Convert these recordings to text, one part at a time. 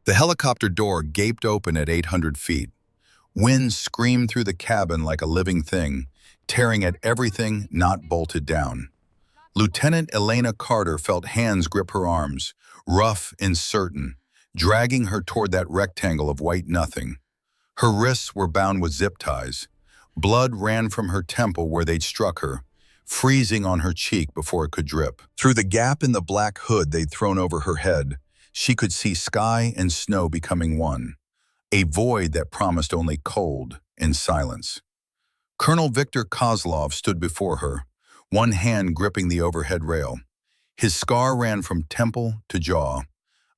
The helicopter door gaped open at 800 feet. Wind screamed through the cabin like a living thing, tearing at everything not bolted down. Lieutenant Elena Carter felt hands grip her arms, rough and certain, dragging her toward that rectangle of white nothing. Her wrists were bound with zip ties. Blood ran from her temple where they'd struck her, freezing on her cheek before it could drip. Through the gap in the black hood they'd thrown over her head, she could see sky and snow becoming one, a void that promised only cold and silence. Colonel Viktor Kozlov stood before her, one hand gripping the overhead rail. His scar ran from temple to jaw,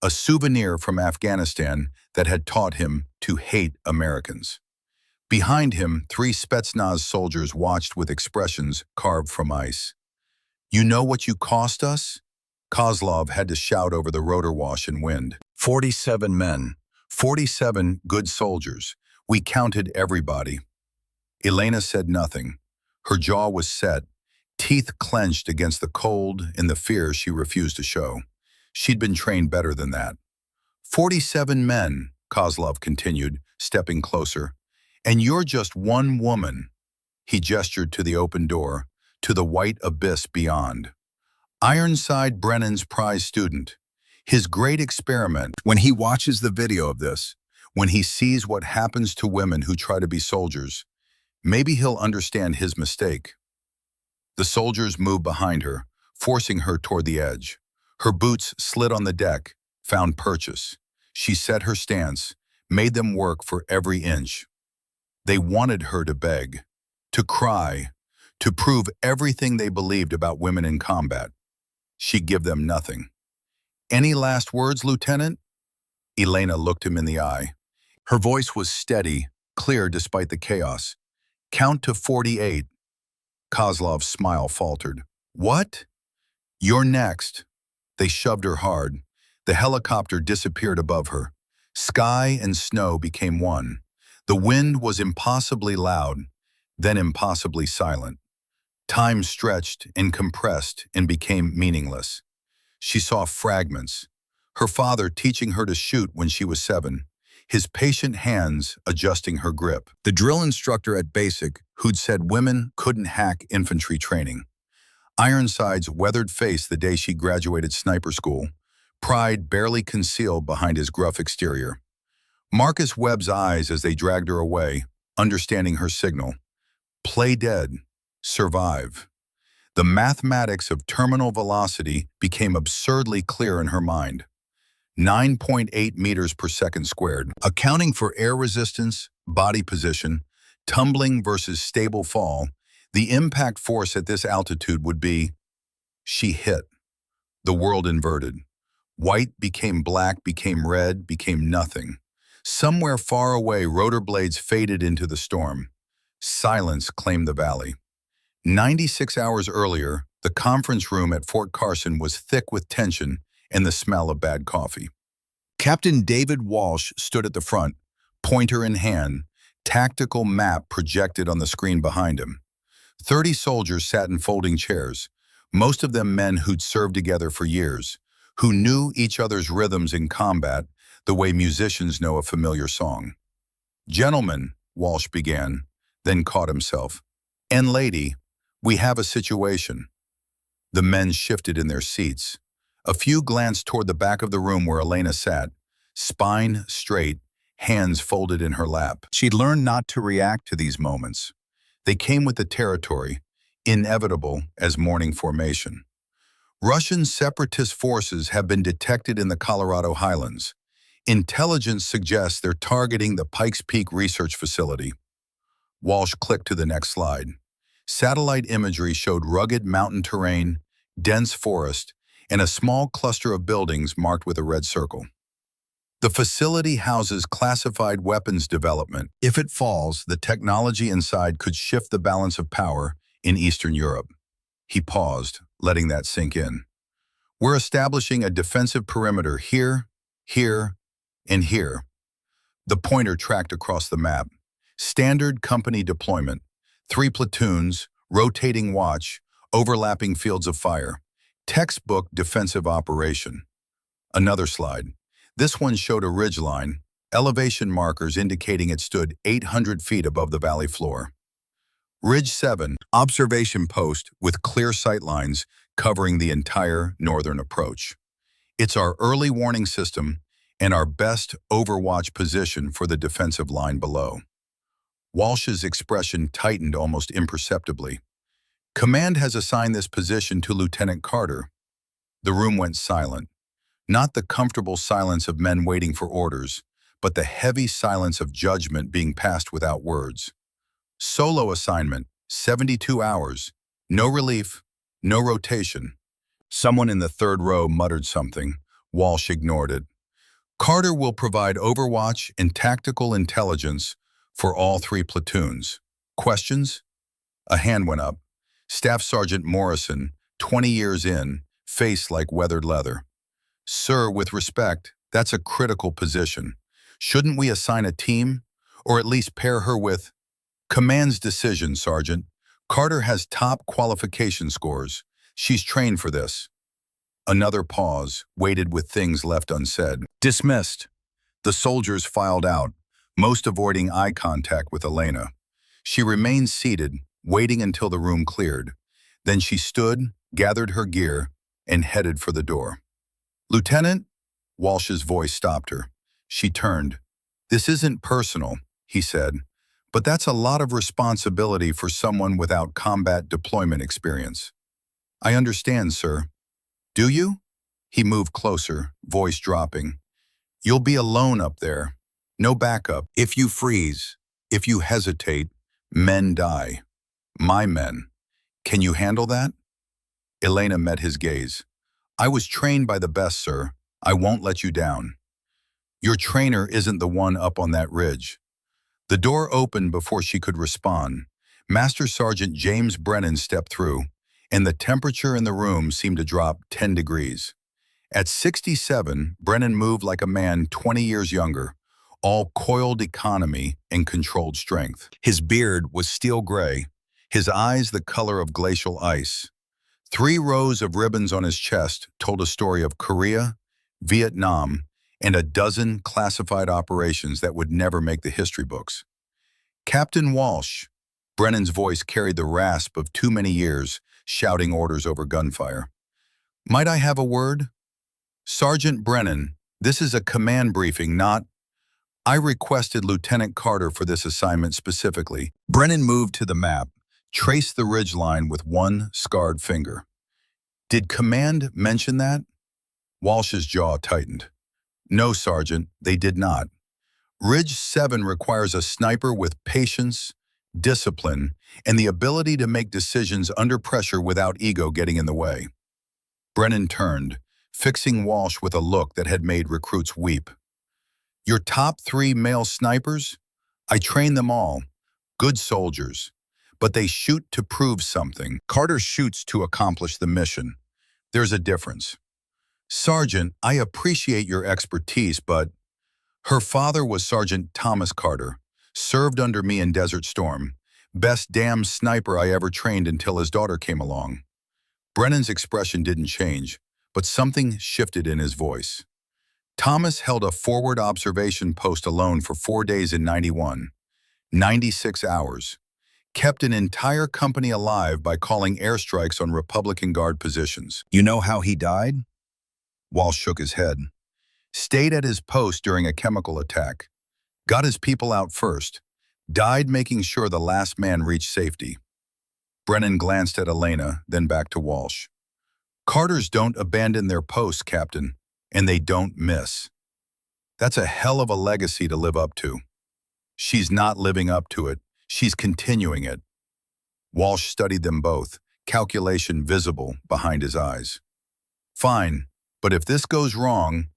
a souvenir from Afghanistan that had taught him to hate Americans. Behind him, 3 Spetsnaz soldiers watched with expressions carved from ice. "You know what you cost us?" Kozlov had to shout over the rotor wash and wind. 47 men, 47 good soldiers. We counted everybody. Elena said nothing. Her jaw was set, teeth clenched against the cold and the fear she refused to show. She'd been trained better than that. 47 men, Kozlov continued, stepping closer. And you're just one woman. He gestured to the open door, to the white abyss beyond. Ironside Brennan's prize student. His great experiment. When he watches the video of this, when he sees what happens to women who try to be soldiers, maybe he'll understand his mistake. The soldiers moved behind her, forcing her toward the edge. Her boots slid on the deck, found purchase. She set her stance, made them work for every inch. They wanted her to beg, to cry, to prove everything they believed about women in combat. She'd give them nothing. "Any last words, Lieutenant?" Elena looked him in the eye. Her voice was steady, clear despite the chaos. "Count to 48. Kozlov's smile faltered. "What?" "You're next." They shoved her hard. The helicopter disappeared above her. Sky and snow became one. The wind was impossibly loud, then impossibly silent. Time stretched and compressed and became meaningless. She saw fragments. Her father teaching her to shoot when she was 7, his patient hands adjusting her grip. The drill instructor at Basic who'd said women couldn't hack infantry training. Ironside's weathered face the day she graduated sniper school, pride barely concealed behind his gruff exterior. Marcus Webb's eyes as they dragged her away, understanding her signal. Play dead. Survive. The mathematics of terminal velocity became absurdly clear in her mind. 9.8 meters per second squared, accounting for air resistance, body position, tumbling versus stable fall. The impact force at this altitude would be... She hit. The world inverted. White became black, became red, became nothing. Somewhere far away, rotor blades faded into the storm. Silence claimed the valley. 96 hours earlier, the conference room at Fort Carson was thick with tension and the smell of bad coffee. Captain David Walsh stood at the front, pointer in hand, tactical map projected on the screen behind him. 30 soldiers sat in folding chairs, most of them men who'd served together for years, who knew each other's rhythms in combat the way musicians know a familiar song. "Gentlemen," Walsh began, then caught himself. "And lady, we have a situation." The men shifted in their seats. A few glanced toward the back of the room where Elena sat, spine straight, hands folded in her lap. She'd learned not to react to these moments. They came with the territory, inevitable as morning formation. Russian separatist forces have been detected in the Colorado Highlands. Intelligence suggests they're targeting the Pikes Peak Research Facility. Walsh clicked to the next slide. Satellite imagery showed rugged mountain terrain, dense forest, and a small cluster of buildings marked with a red circle. The facility houses classified weapons development. If it falls, the technology inside could shift the balance of power in Eastern Europe. He paused, letting that sink in. "We're establishing a defensive perimeter here, here, and here." The pointer tracked across the map. Standard company deployment. 3 platoons, rotating watch, overlapping fields of fire. Textbook defensive operation. Another slide. This one showed a ridgeline, elevation markers indicating it stood 800 feet above the valley floor. Ridge 7, observation post with clear sightlines covering the entire northern approach. It's our early warning system and our best overwatch position for the defensive line below. Walsh's expression tightened almost imperceptibly. Command has assigned this position to Lieutenant Carter. The room went silent. Not the comfortable silence of men waiting for orders, but the heavy silence of judgment being passed without words. Solo assignment, 72 hours. No relief, no rotation. Someone in the third row muttered something. Walsh ignored it. Carter will provide overwatch and tactical intelligence for all 3 platoons. Questions? A hand went up. Staff Sergeant Morrison, 20 years in, face like weathered leather. Sir, with respect, that's a critical position. Shouldn't we assign a team? Or at least pair her with... Command's decision, Sergeant. Carter has top qualification scores. She's trained for this. Another pause, weighted with things left unsaid. Dismissed. The soldiers filed out, most avoiding eye contact with Elena. She remained seated, waiting until the room cleared. Then she stood, gathered her gear, and headed for the door. Lieutenant? Walsh's voice stopped her. She turned. This isn't personal, he said, but that's a lot of responsibility for someone without combat deployment experience. I understand, sir. Do you? He moved closer, voice dropping. You'll be alone up there. No backup. If you freeze, if you hesitate, men die. My men. Can you handle that? Elena met his gaze. I was trained by the best, sir. I won't let you down. Your trainer isn't the one up on that ridge. The door opened before she could respond. Master Sergeant James Brennan stepped through, and the temperature in the room seemed to drop 10 degrees. At 67, Brennan moved like a man 20 years younger, all coiled economy and controlled strength. His beard was steel gray, his eyes the color of glacial ice. 3 rows of ribbons on his chest told a story of Korea, Vietnam, and a dozen classified operations that would never make the history books. Captain Walsh. Brennan's voice carried the rasp of too many years, shouting orders over gunfire. Might I have a word? Sergeant Brennan, this is a command briefing, not... I requested Lieutenant Carter for this assignment specifically. Brennan moved to the map, traced the ridgeline with one scarred finger. Did command mention that? Walsh's jaw tightened. No, Sergeant, they did not. Ridge 7 requires a sniper with patience, discipline, and the ability to make decisions under pressure without ego getting in the way. Brennan turned, fixing Walsh with a look that had made recruits weep. Your top 3 male snipers? I train them all. Good soldiers. But they shoot to prove something. Carter shoots to accomplish the mission. There's a difference. Sergeant, I appreciate your expertise, but her father was Sergeant Thomas Carter, served under me in Desert Storm. Best damn sniper I ever trained until his daughter came along. Brennan's expression didn't change, but something shifted in his voice. Thomas held a forward observation post alone for 4 days in 91, 96 hours. Kept an entire company alive by calling airstrikes on Republican Guard positions. You know how he died? Walsh shook his head. Stayed at his post during a chemical attack. Got his people out first. Died making sure the last man reached safety. Brennan glanced at Elena, then back to Walsh. Carters don't abandon their posts, Captain, and they don't miss. That's a hell of a legacy to live up to. She's not living up to it. She's continuing it. Walsh studied them both, calculation visible behind his eyes. Fine, but if this goes wrong,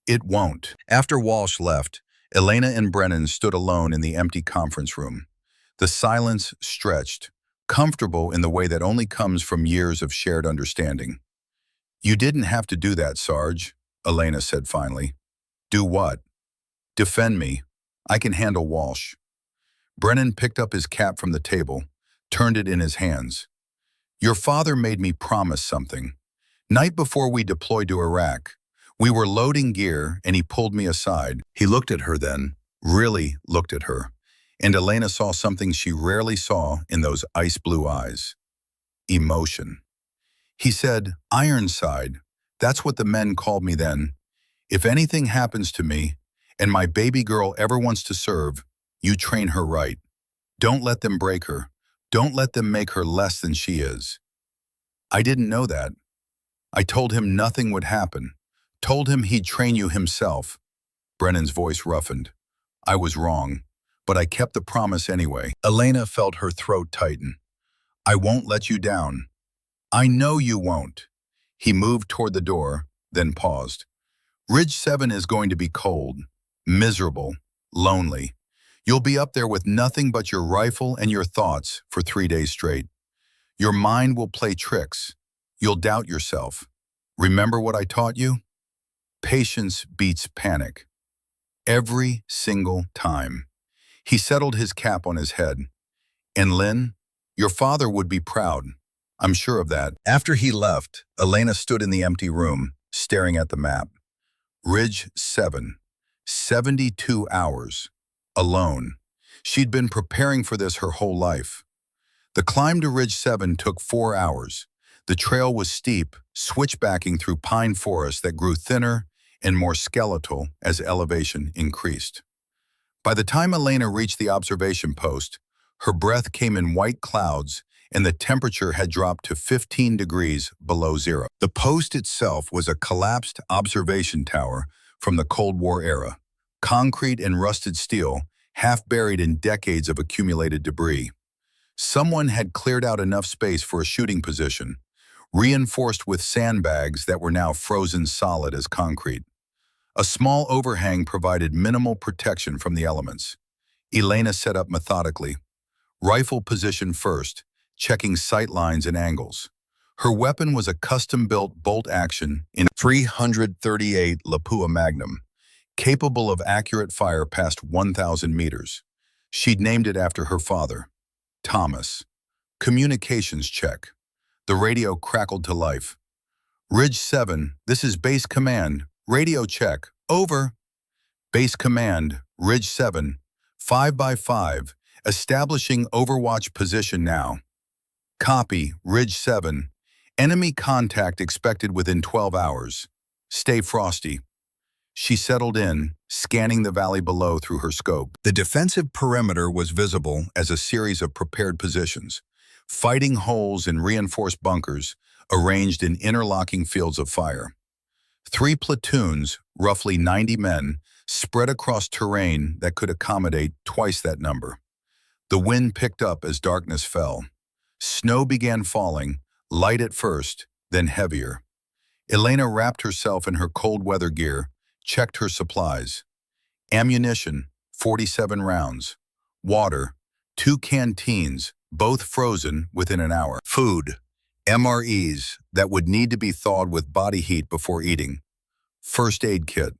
it won't. After Walsh left, Elena and Brennan stood alone in the empty conference room. The silence stretched, comfortable in the way that only comes from years of shared understanding. You didn't have to do that, Sarge, Elena said finally. Do what? Defend me. I can handle Walsh. Brennan picked up his cap from the table, turned it in his hands. Your father made me promise something. Night before we deployed to Iraq, We were loading gear and he pulled me aside. He looked at her then, really looked at her. And Elena saw something she rarely saw in those ice blue eyes. Emotion. He said, Ironside, that's what the men called me then. If anything happens to me, and my baby girl ever wants to serve, you train her right. Don't let them break her. Don't let them make her less than she is. I didn't know that. I told him nothing would happen. Told him he'd train you himself. Brennan's voice roughened. I was wrong, but I kept the promise anyway. Elena felt her throat tighten. I won't let you down. I know you won't. He moved toward the door, then paused. Ridge 7 is going to be cold, miserable, lonely. You'll be up there with nothing but your rifle and your thoughts for 3 days straight. Your mind will play tricks. You'll doubt yourself. Remember what I taught you? Patience beats panic. Every single time. He settled his cap on his head. And Lynn, your father would be proud. I'm sure of that. After he left, Elena stood in the empty room, staring at the map. Ridge 7. 72 hours. Alone. She'd been preparing for this her whole life. The climb to Ridge 7 took 4 hours. The trail was steep, switchbacking through pine forests that grew thinner and more skeletal as elevation increased. By the time Elena reached the observation post, her breath came in white clouds and the temperature had dropped to 15 degrees below zero. The post itself was a collapsed observation tower from the Cold War era, concrete and rusted steel, half buried in decades of accumulated debris. Someone had cleared out enough space for a shooting position, reinforced with sandbags that were now frozen solid as concrete. A small overhang provided minimal protection from the elements. Elena set up methodically. Rifle position first, checking sight lines and angles. Her weapon was a custom-built bolt-action in 338 Lapua Magnum, capable of accurate fire past 1,000 meters. She'd named it after her father, Thomas. Communications check. The radio crackled to life. Ridge 7, this is Base Command. Radio check. Over. Base Command, Ridge 7, 5x5, establishing Overwatch position now. Copy, Ridge 7. Enemy contact expected within 12 hours. Stay frosty. She settled in, scanning the valley below through her scope. The defensive perimeter was visible as a series of prepared positions, fighting holes in reinforced bunkers arranged in interlocking fields of fire. 3 platoons, roughly 90 men, spread across terrain that could accommodate twice that number. The wind picked up as darkness fell. Snow began falling, light at first, then heavier. Elena wrapped herself in her cold weather gear, checked her supplies. Ammunition, 47 rounds. Water, 2 canteens, both frozen within an hour. Food, MREs that would need to be thawed with body heat before eating. First aid kit,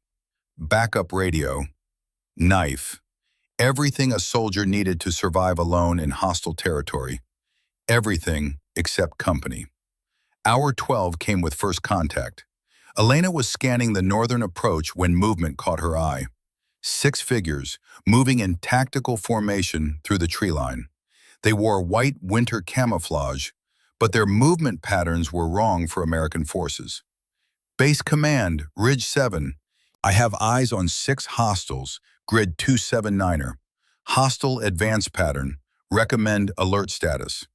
backup radio, knife. Everything a soldier needed to survive alone in hostile territory. Everything except company. Hour 12 came with first contact. Elena was scanning the northern approach when movement caught her eye. 6 figures, moving in tactical formation through the tree line. They wore white winter camouflage, but their movement patterns were wrong for American forces. Base Command, Ridge 7. I have eyes on 6 hostiles, grid 279er. Hostile advance pattern. Recommend alert status.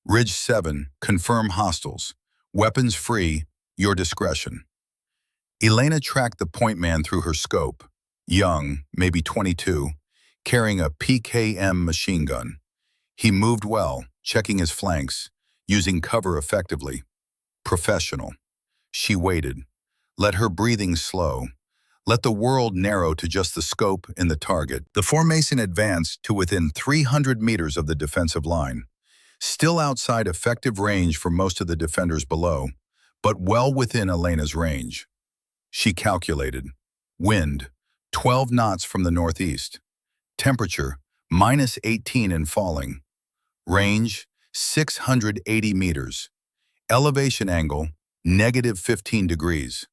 Ridge 7, confirm hostiles. Weapons free, your discretion. Elena tracked the point man through her scope. Young, maybe 22, carrying a PKM machine gun. He moved well, checking his flanks, using cover effectively. Professional. She waited. Let her breathing slow. Let the world narrow to just the scope and the target. The formation advanced to within 300 meters of the defensive line. Still outside effective range for most of the defenders below, but well within Elena's range. She calculated. Wind, 12 knots from the northeast. Temperature, -18 and falling. Range, 680 meters. Elevation angle, -15 degrees.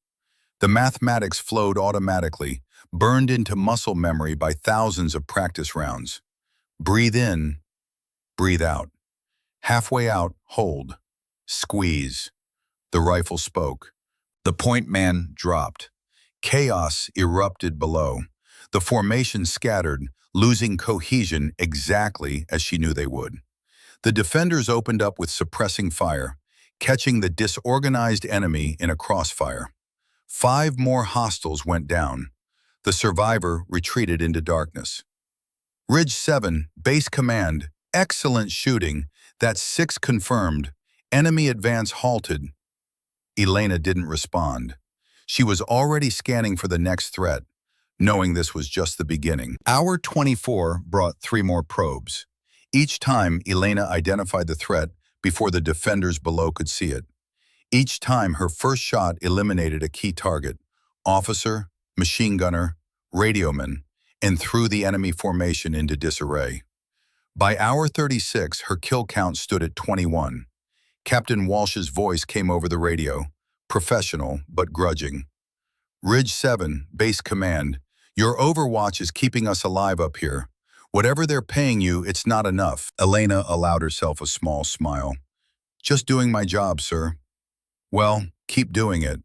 The mathematics flowed automatically, burned into muscle memory by thousands of practice rounds. Breathe in, breathe out. Halfway out, hold. Squeeze. The rifle spoke. The point man dropped. Chaos erupted below. The formation scattered, losing cohesion exactly as she knew they would. The defenders opened up with suppressing fire, catching the disorganized enemy in a crossfire. 5 more hostiles went down. The survivor retreated into darkness. Ridge 7, Base Command, excellent shooting. That's 6 confirmed. Enemy advance halted. Elena didn't respond. She was already scanning for the next threat, knowing this was just the beginning. Hour 24 brought 3 more probes. Each time, Elena identified the threat before the defenders below could see it. Each time, her first shot eliminated a key target, officer, machine gunner, radioman, and threw the enemy formation into disarray. By hour 36, her kill count stood at 21. Captain Walsh's voice came over the radio, professional but grudging. Ridge 7, Base Command, your overwatch is keeping us alive up here. Whatever they're paying you, it's not enough. Elena allowed herself a small smile. Just doing my job, sir. Well, keep doing it.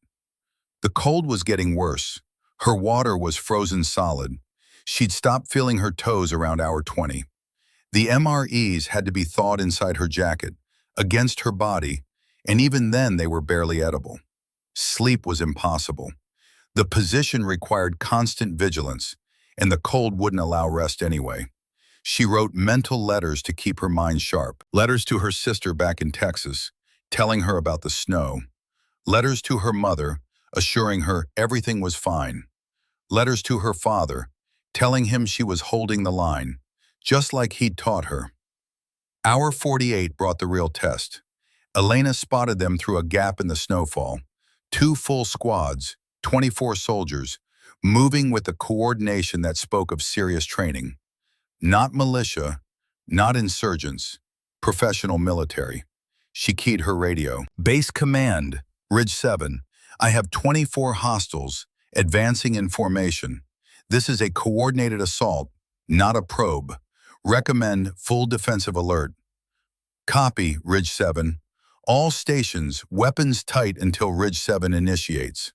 The cold was getting worse. Her water was frozen solid. She'd stopped feeling her toes around hour 20. The MREs had to be thawed inside her jacket, against her body, and even then they were barely edible. Sleep was impossible. The position required constant vigilance, and the cold wouldn't allow rest anyway. She wrote mental letters to keep her mind sharp. Letters to her sister back in Texas, telling her about the snow. Letters to her mother, assuring her everything was fine. Letters to her father, telling him she was holding the line, just like he'd taught her. Hour 48 brought the real test. Elena spotted them through a gap in the snowfall. 2 full squads, 24 soldiers, moving with a coordination that spoke of serious training. Not militia, not insurgents, professional military. She keyed her radio. Base Command, Ridge 7. I have 24 hostiles, advancing in formation. This is a coordinated assault, not a probe. Recommend full defensive alert. Copy, Ridge 7. All stations, weapons tight until Ridge 7 initiates.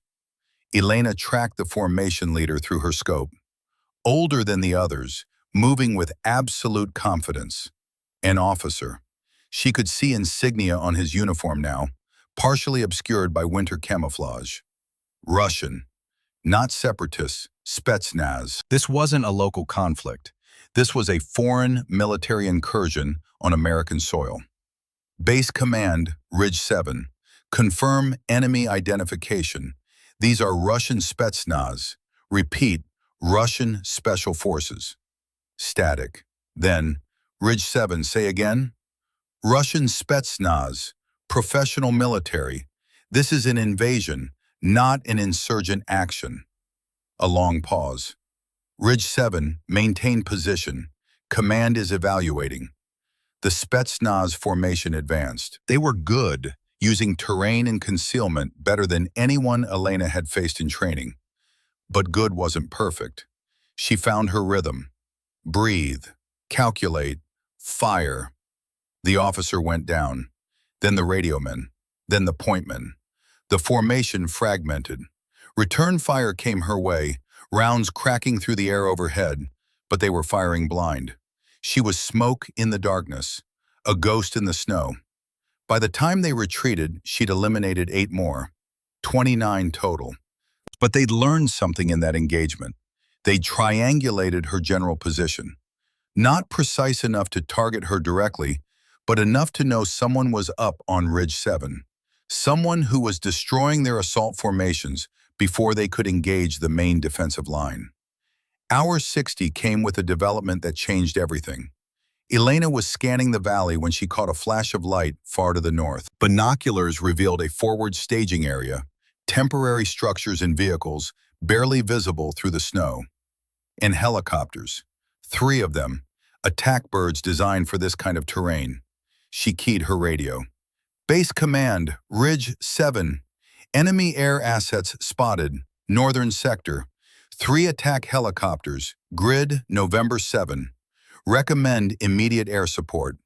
Elena tracked the formation leader through her scope. Older than the others, moving with absolute confidence. An officer. She could see insignia on his uniform now, partially obscured by winter camouflage. Russian. Not separatists, Spetsnaz. This wasn't a local conflict. This was a foreign military incursion on American soil. Base Command, Ridge 7. Confirm enemy identification. These are Russian Spetsnaz. Repeat, Russian Special Forces. Static. Then, Ridge 7, say again? Russian Spetsnaz. Professional military. This is an invasion, not an insurgent action. A long pause. Ridge 7, maintain position. Command is evaluating. The Spetsnaz formation advanced. They were good, using terrain and concealment better than anyone Elena had faced in training. But good wasn't perfect. She found her rhythm. Breathe, calculate, fire. The officer went down, then the radioman, then the pointman. The formation fragmented. Return fire came her way, rounds cracking through the air overhead, but they were firing blind. She was smoke in the darkness, a ghost in the snow. By the time they retreated, she'd eliminated 8 more, 29 total. But they'd learned something in that engagement. They triangulated her general position. Not precise enough to target her directly, but enough to know someone was up on Ridge 7. Someone who was destroying their assault formations before they could engage the main defensive line. Hour 60 came with a development that changed everything. Elena was scanning the valley when she caught a flash of light far to the north. Binoculars revealed a forward staging area, temporary structures and vehicles barely visible through the snow. And helicopters, 3 of them, attack birds designed for this kind of terrain. She keyed her radio. Base Command, Ridge 7. Enemy air assets spotted. Northern Sector. 3 attack helicopters. Grid, November 7. Recommend immediate air support.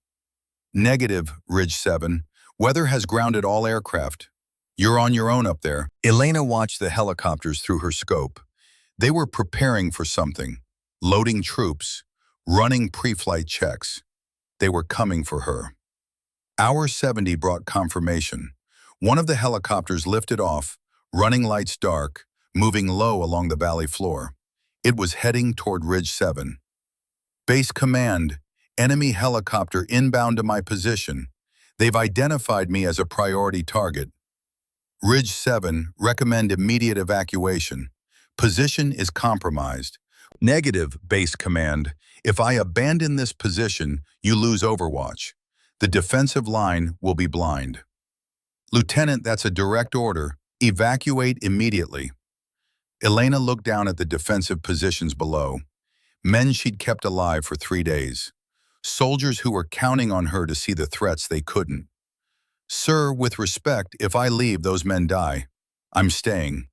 Negative, Ridge 7. Weather has grounded all aircraft. You're on your own up there. Elena watched the helicopters through her scope. They were preparing for something. Loading troops. Running pre-flight checks. They were coming for her. Hour 70 brought confirmation. One of the helicopters lifted off, running lights dark, moving low along the valley floor. It was heading toward Ridge 7. Base Command, enemy helicopter inbound to my position. They've identified me as a priority target. Ridge 7, recommend immediate evacuation. Position is compromised. Negative, Base Command. If I abandon this position, you lose overwatch. The defensive line will be blind. Lieutenant, that's a direct order. Evacuate immediately. Elena looked down at the defensive positions below. Men she'd kept alive for 3 days. Soldiers who were counting on her to see the threats they couldn't. Sir, with respect, if I leave, those men die. I'm staying.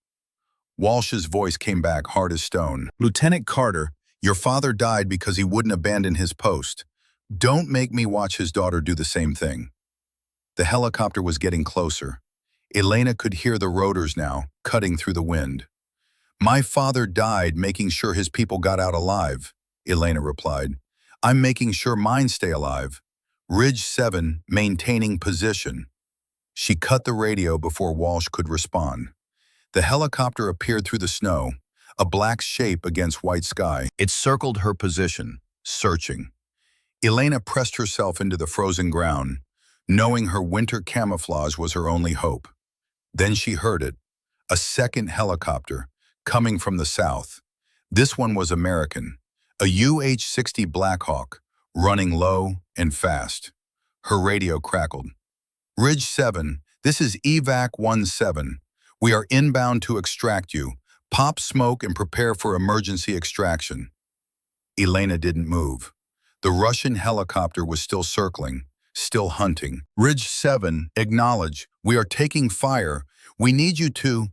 Walsh's voice came back hard as stone. Lieutenant Carter, your father died because he wouldn't abandon his post. Don't make me watch his daughter do the same thing. The helicopter was getting closer. Elena could hear the rotors now, cutting through the wind. My father died making sure his people got out alive, Elena replied. I'm making sure mine stay alive. Ridge 7, maintaining position. She cut the radio before Walsh could respond. The helicopter appeared through the snow, a black shape against white sky. It circled her position, searching. Elena pressed herself into the frozen ground, knowing her winter camouflage was her only hope. Then she heard it, a second helicopter, coming from the south. This one was American, a UH-60 Blackhawk, running low and fast. Her radio crackled. Ridge 7, this is Evac 17. We are inbound to extract you. Pop smoke and prepare for emergency extraction. Elena didn't move. The Russian helicopter was still circling, still hunting. Ridge 7, acknowledge. We are taking fire. We need you to...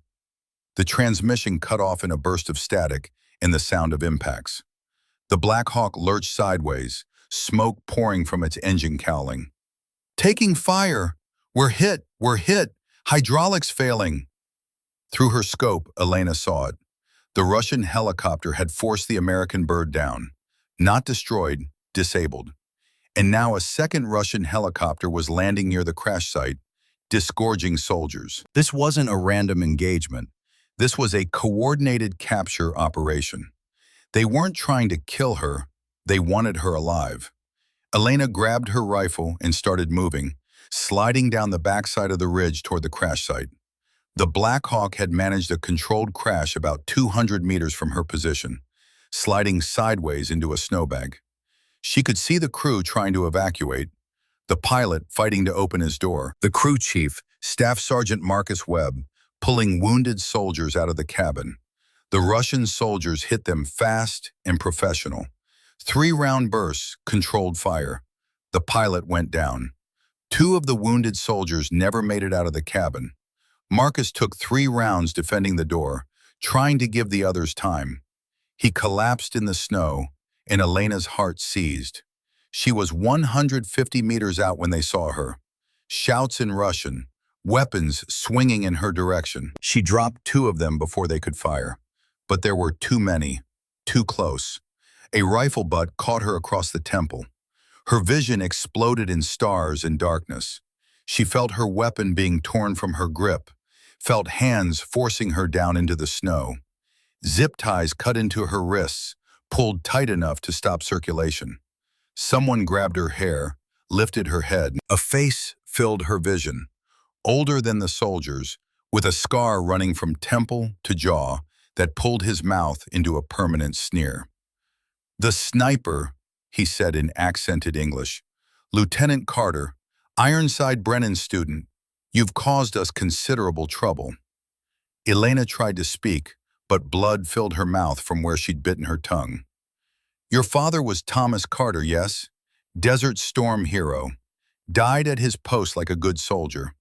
The transmission cut off in a burst of static and the sound of impacts. The Black Hawk lurched sideways, smoke pouring from its engine cowling. Taking fire! We're hit! We're hit! Hydraulics failing! Through her scope, Elena saw it. The Russian helicopter had forced the American bird down. Not destroyed, disabled. And now a second Russian helicopter was landing near the crash site, disgorging soldiers. This wasn't a random engagement. This was a coordinated capture operation. They weren't trying to kill her, they wanted her alive. Elena grabbed her rifle and started moving, sliding down the backside of the ridge toward the crash site. The Black Hawk had managed a controlled crash about 200 meters from her position, sliding sideways into a snowbank. She could see the crew trying to evacuate, the pilot fighting to open his door, the crew chief, Staff Sergeant Marcus Webb, pulling wounded soldiers out of the cabin. The Russian soldiers hit them fast and professional. 3-round bursts, controlled fire. The pilot went down. 2 of the wounded soldiers never made it out of the cabin. Marcus took 3 rounds defending the door, trying to give the others time. He collapsed in the snow, and Elena's heart seized. She was 150 meters out when they saw her. Shouts in Russian, weapons swinging in her direction. She dropped 2 of them before they could fire. But there were too many, too close. A rifle butt caught her across the temple. Her vision exploded in stars and darkness. She felt her weapon being torn from her grip, felt hands forcing her down into the snow. Zip ties cut into her wrists, pulled tight enough to stop circulation. Someone grabbed her hair, lifted her head. A face filled her vision, older than the soldiers, with a scar running from temple to jaw that pulled his mouth into a permanent sneer. "The sniper," he said in accented English. "Lieutenant Carter, Ironside Brennan student, you've caused us considerable trouble." Elena tried to speak, but blood filled her mouth from where she'd bitten her tongue. "Your father was Thomas Carter, yes? Desert Storm hero. Died at his post like a good soldier.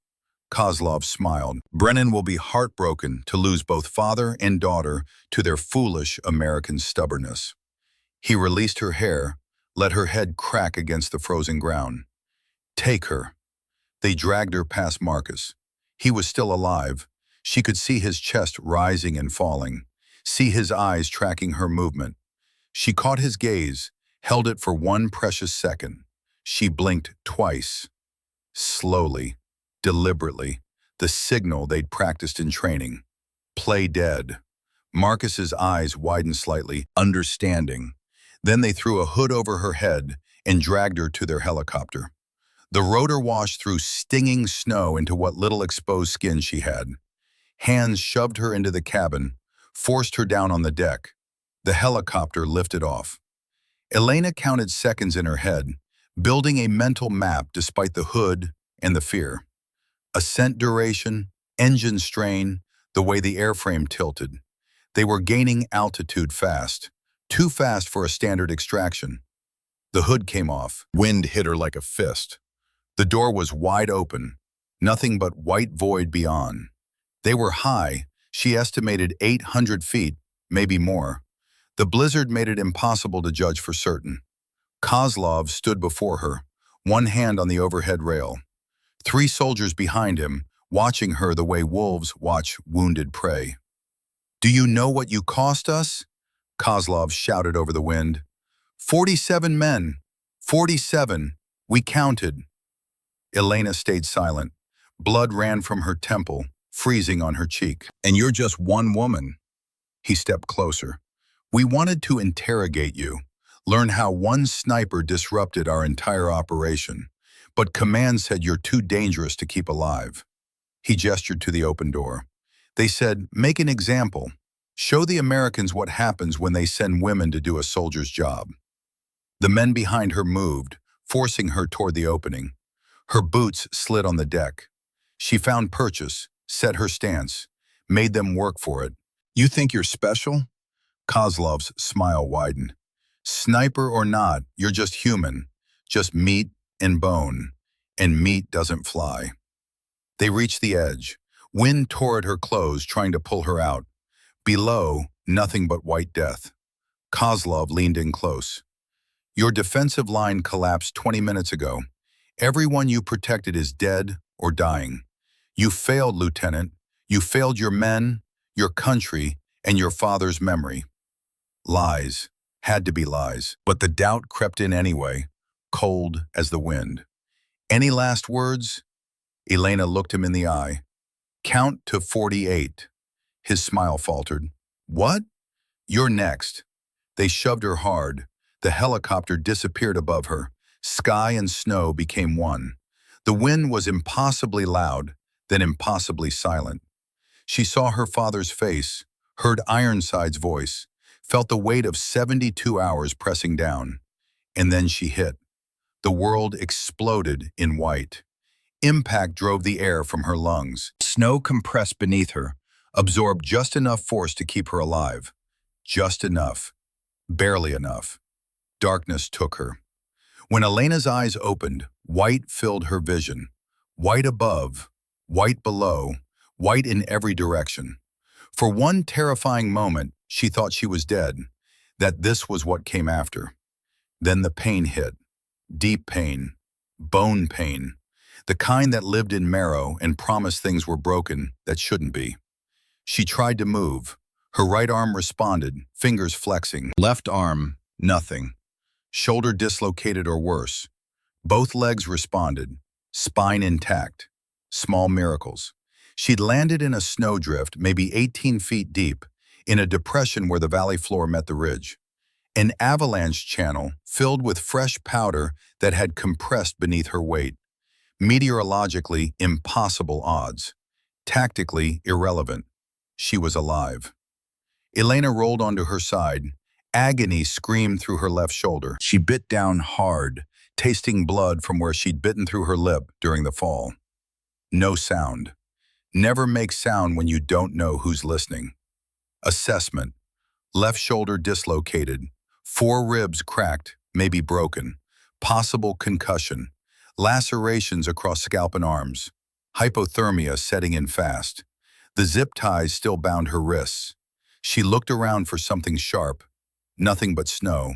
Kozlov smiled. Brennan will be heartbroken to lose both father and daughter to their foolish American stubbornness. He released her hair, let her head crack against the frozen ground. Take her. They dragged her past Marcus. He was still alive. She could see his chest rising and falling, see his eyes tracking her movement. She caught his gaze, held it for one precious second. She blinked twice. Slowly, deliberately, the signal they'd practiced in training. Play dead. Marcus's eyes widened slightly, understanding. Then they threw a hood over her head and dragged her to their helicopter. The rotor washed through stinging snow into what little exposed skin she had. Hands shoved her into the cabin, forced her down on the deck. The helicopter lifted off. Elena counted seconds in her head, building a mental map despite the hood and the fear. Ascent duration, engine strain, the way the airframe tilted. They were gaining altitude fast, too fast for a standard extraction. The hood came off. Wind hit her like a fist. The door was wide open, nothing but white void beyond. They were high, she estimated 800 feet, maybe more. The blizzard made it impossible to judge for certain. Kozlov stood before her, one hand on the overhead rail. 3 soldiers behind him, watching her the way wolves watch wounded prey. "Do you know what you cost us?" Kozlov shouted over the wind. 47 men. 47. We counted. Elena stayed silent. Blood ran from her temple, freezing on her cheek. "And you're just one woman." He stepped closer. "We wanted to interrogate you, learn how one sniper disrupted our entire operation, but command said you're too dangerous to keep alive." He gestured to the open door. "They said, make an example. Show the Americans what happens when they send women to do a soldier's job." The men behind her moved, forcing her toward the opening. Her boots slid on the deck. She found purchase, set her stance, made them work for it. "You think you're special?" Kozlov's smile widened. "Sniper or not, you're just human, just meat and bone, and meat doesn't fly." They reached the edge. Wind tore at her clothes, trying to pull her out. Below, nothing but white death. Kozlov leaned in close. "Your defensive line collapsed 20 minutes ago. Everyone you protected is dead or dying. You failed, Lieutenant. You failed your men, your country, and your father's memory." Lies. Had to be lies. But the doubt crept in anyway, cold as the wind. "Any last words?" Elena looked him in the eye. "Count to 48. His smile faltered. "What?" "You're next." They shoved her hard. The helicopter disappeared above her. Sky and snow became one. The wind was impossibly loud, then impossibly silent. She saw her father's face, heard Ironside's voice, felt the weight of 72 hours pressing down. And then she hit. The world exploded in white. Impact drove the air from her lungs. Snow compressed beneath her, absorbed just enough force to keep her alive. Just enough. Barely enough. Darkness took her. When Elena's eyes opened, white filled her vision. White above, white below, white in every direction. For one terrifying moment, she thought she was dead, that this was what came after. Then the pain hit. Deep pain. Bone pain. The kind that lived in marrow and promised things were broken that shouldn't be. She tried to move. Her right arm responded, fingers flexing. Left arm, nothing. Shoulder dislocated or worse. Both legs responded, spine intact. Small miracles. She'd landed in a snowdrift, maybe 18 feet deep, in a depression where the valley floor met the ridge. An avalanche channel filled with fresh powder that had compressed beneath her weight. Meteorologically impossible odds. Tactically irrelevant. She was alive. Elena rolled onto her side. Agony screamed through her left shoulder. She bit down hard, tasting blood from where she'd bitten through her lip during the fall. No sound. Never make sound when you don't know who's listening. Assessment. Left shoulder dislocated. 4 ribs cracked, maybe broken. Possible concussion. Lacerations across scalp and arms. hypothermia setting in fast. The zip ties still bound her wrists. She looked around for something sharp. Nothing but snow.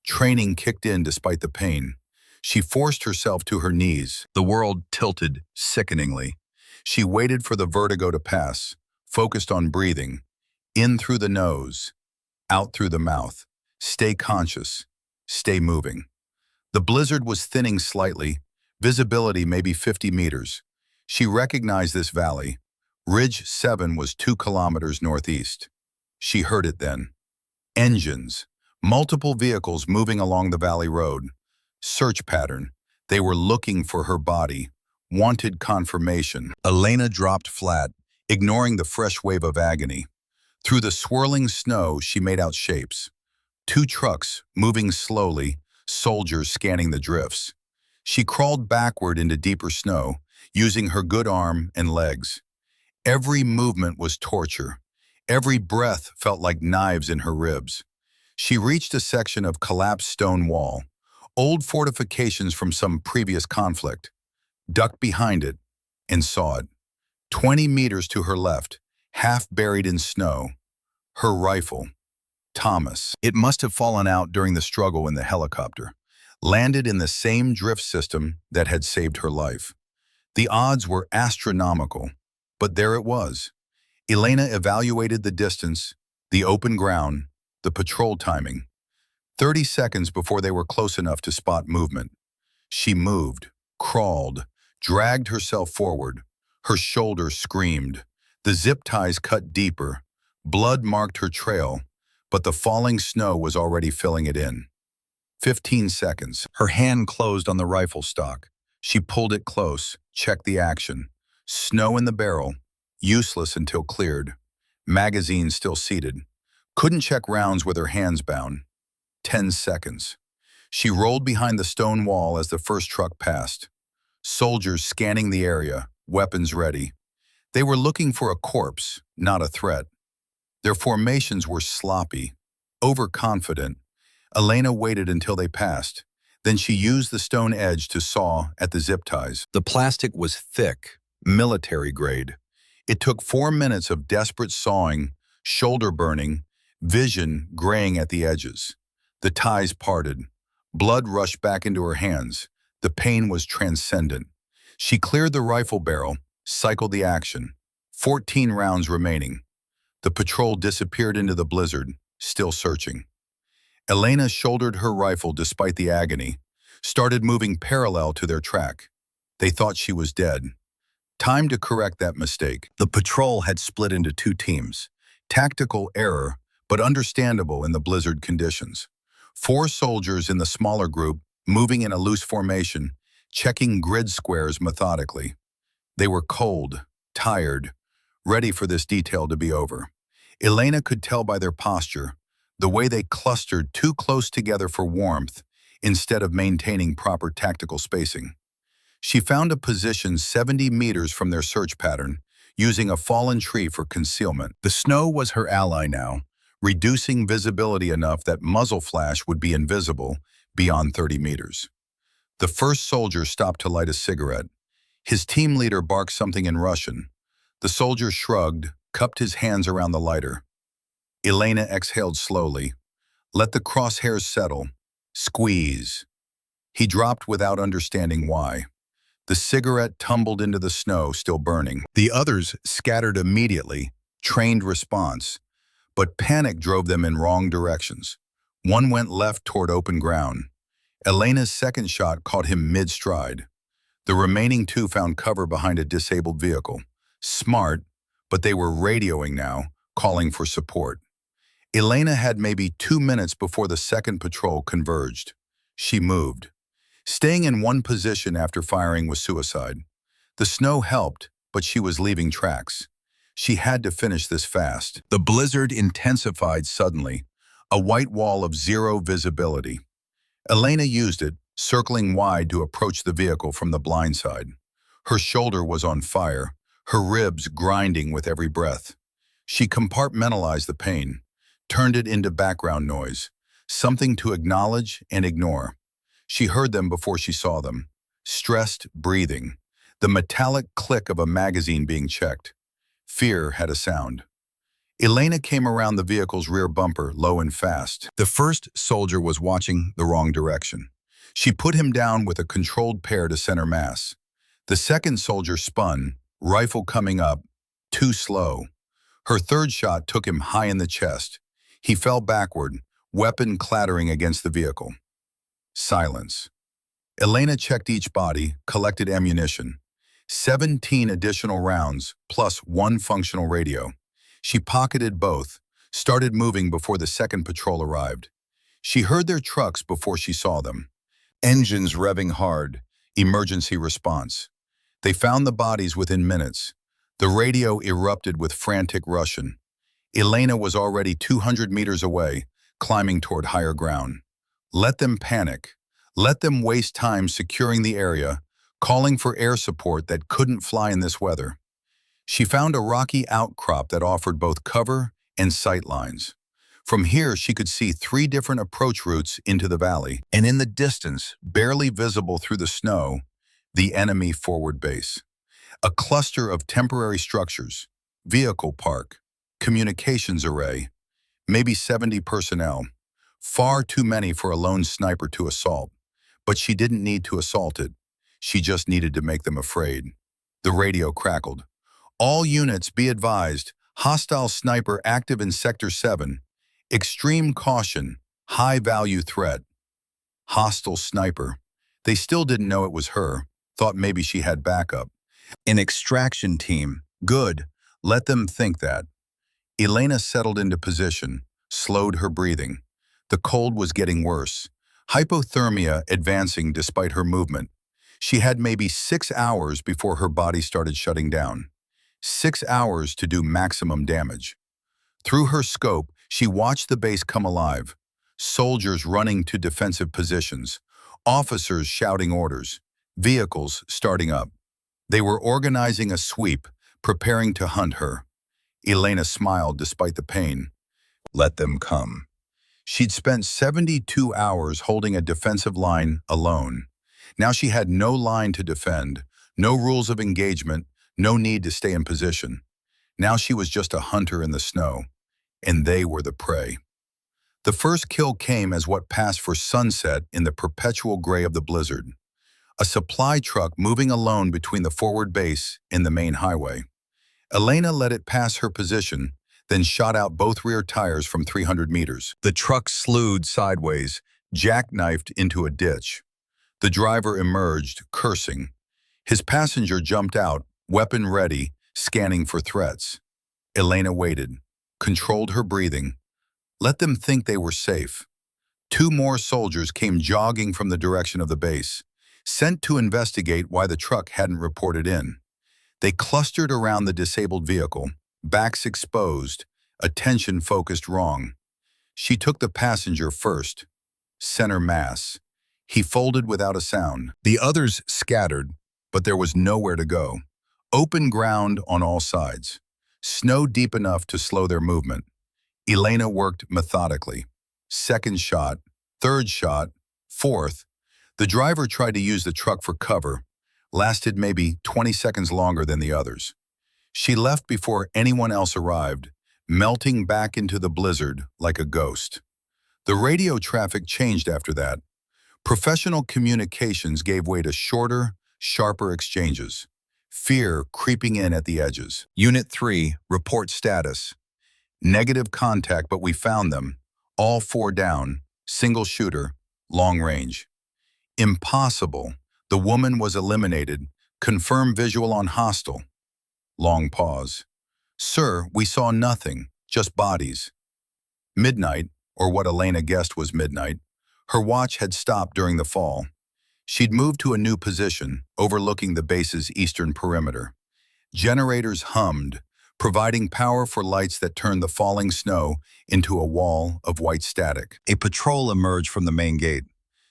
Training kicked in despite the pain. She forced herself to her knees. The world tilted sickeningly. She waited for the vertigo to pass, focused on breathing. In through the nose, out through the mouth. Stay conscious. Stay moving. The blizzard was thinning slightly, visibility maybe 50 meters. She recognized this valley. Ridge 7 was 2 kilometers northeast. She heard it then. Engines. Multiple vehicles moving along the valley road. Search pattern. They were looking for her body. Wanted confirmation. Elena dropped flat, ignoring the fresh wave of agony. Through the swirling snow, she made out shapes. 2 trucks, moving slowly, soldiers scanning the drifts. She crawled backward into deeper snow, using her good arm and legs. Every movement was torture. Every breath felt like knives in her ribs. She reached a section of collapsed stone wall, old fortifications from some previous conflict, ducked behind it, and saw it. 20 meters to her left, half buried in snow. Her rifle. Thomas. It must have fallen out during the struggle in the helicopter, landed in the same drift system that had saved her life. The odds were astronomical, but there it was. Elena evaluated the distance, the open ground, the patrol timing. 30 seconds before they were close enough to spot movement. She moved, crawled, dragged herself forward. Her shoulder screamed. The zip ties cut deeper. Blood marked her trail, but the falling snow was already filling it in. 15 seconds. Her hand closed on the rifle stock. She pulled it close, checked the action. Snow in the barrel, useless until cleared. Magazine still seated. Couldn't check rounds with her hands bound. 10 seconds. She rolled behind the stone wall as the first truck passed. Soldiers scanning the area, weapons ready. They were looking for a corpse, not a threat. Their formations were sloppy, overconfident. Elena waited until they passed. Then she used the stone edge to saw at the zip ties. The plastic was thick, military grade. It took 4 minutes of desperate sawing, shoulder burning, vision graying at the edges. The ties parted. Blood rushed back into her hands. The pain was transcendent. She cleared the rifle barrel, cycled the action. 14 rounds remaining. The patrol disappeared into the blizzard, still searching. Elena shouldered her rifle despite the agony, started moving parallel to their track. They thought she was dead. Time to correct that mistake. The patrol had split into 2 teams. Tactical error, but understandable in the blizzard conditions. 4 soldiers in the smaller group, moving in a loose formation, checking grid squares methodically. They were cold, tired, ready for this detail to be over. Elena could tell by their posture, the way they clustered too close together for warmth instead of maintaining proper tactical spacing. She found a position 70 meters from their search pattern, using a fallen tree for concealment. The snow was her ally now, reducing visibility enough that muzzle flash would be invisible beyond 30 meters. The first soldier stopped to light a cigarette. His team leader barked something in Russian. The soldier shrugged, cupped his hands around the lighter. Elena exhaled slowly. Let the crosshairs settle. Squeeze. He dropped without understanding why. The cigarette tumbled into the snow, still burning. The others scattered immediately, trained response. But panic drove them in wrong directions. One went left toward open ground. Elena's second shot caught him mid-stride. The remaining 2 found cover behind a disabled vehicle. Smart, but they were radioing now, calling for support. Elena had maybe 2 minutes before the second patrol converged. She moved. Staying in one position after firing was suicide. The snow helped, but she was leaving tracks. She had to finish this fast. The blizzard intensified suddenly, a white wall of zero visibility. Elena used it, circling wide to approach the vehicle from the blind side. Her shoulder was on fire, her ribs grinding with every breath. She compartmentalized the pain, turned it into background noise, something to acknowledge and ignore. She heard them before she saw them. Stressed breathing. The metallic click of a magazine being checked. Fear had a sound. Elena came around the vehicle's rear bumper, low and fast. The first soldier was watching the wrong direction. She put him down with a controlled pair to center mass. The second soldier spun, rifle coming up, too slow. Her third shot took him high in the chest. He fell backward, weapon clattering against the vehicle. Silence. Elena checked each body, collected ammunition. 17 additional rounds, plus one functional radio. She pocketed both, started moving before the second patrol arrived. She heard their trucks before she saw them. Engines revving hard, emergency response. They found the bodies within minutes. The radio erupted with frantic Russian. Elena was already 200 meters away, climbing toward higher ground. Let them panic. Let them waste time securing the area, calling for air support that couldn't fly in this weather. She found a rocky outcrop that offered both cover and sight lines. From here, she could see 3 different approach routes into the valley, and in the distance, barely visible through the snow, the enemy forward base. A cluster of temporary structures, vehicle park, communications array, maybe 70 personnel. Far too many for a lone sniper to assault. But she didn't need to assault it. She just needed to make them afraid. The radio crackled. All units be advised, hostile sniper active in Sector 7. Extreme caution, high-value threat. Hostile sniper. They still didn't know it was her, thought maybe she had backup. An extraction team. Good. Let them think that. Elena settled into position, slowed her breathing. The cold was getting worse. Hypothermia advancing despite her movement. She had maybe 6 hours before her body started shutting down. 6 hours to do maximum damage. Through her scope, she watched the base come alive. Soldiers running to defensive positions. Officers shouting orders. Vehicles starting up. They were organizing a sweep, preparing to hunt her. Elena smiled despite the pain. Let them come. She'd spent 72 hours holding a defensive line alone. Now she had no line to defend, no rules of engagement, no need to stay in position. Now she was just a hunter in the snow, and they were the prey. The first kill came as what passed for sunset in the perpetual gray of the blizzard. A supply truck moving alone between the forward base and the main highway. Elena let it pass her position, then shot out both rear tires from 300 meters. The truck slewed sideways, jackknifed into a ditch. The driver emerged, cursing. His passenger jumped out, weapon ready, scanning for threats. Elena waited, controlled her breathing. Let them think they were safe. 2 more soldiers came jogging from the direction of the base, sent to investigate why the truck hadn't reported in. They clustered around the disabled vehicle, backs exposed, attention focused wrong. She took the passenger first, center mass. He folded without a sound. The others scattered, but there was nowhere to go. Open ground on all sides. Snow deep enough to slow their movement. Elena worked methodically. Second shot, third shot, fourth. The driver tried to use the truck for cover, lasted maybe 20 seconds longer than the others. She left before anyone else arrived, melting back into the blizzard like a ghost. The radio traffic changed after that. Professional communications gave way to shorter, sharper exchanges. Fear creeping in at the edges. Unit 3, report status. Negative contact, but we found them. All 4 down, single shooter, long range. Impossible. The woman was eliminated. Confirm visual on hostile. Long pause. Sir, we saw nothing, just bodies. Midnight, or what Elena guessed was midnight. Her watch had stopped during the fall. She'd moved to a new position, overlooking the base's eastern perimeter. Generators hummed, providing power for lights that turned the falling snow into a wall of white static. A patrol emerged from the main gate.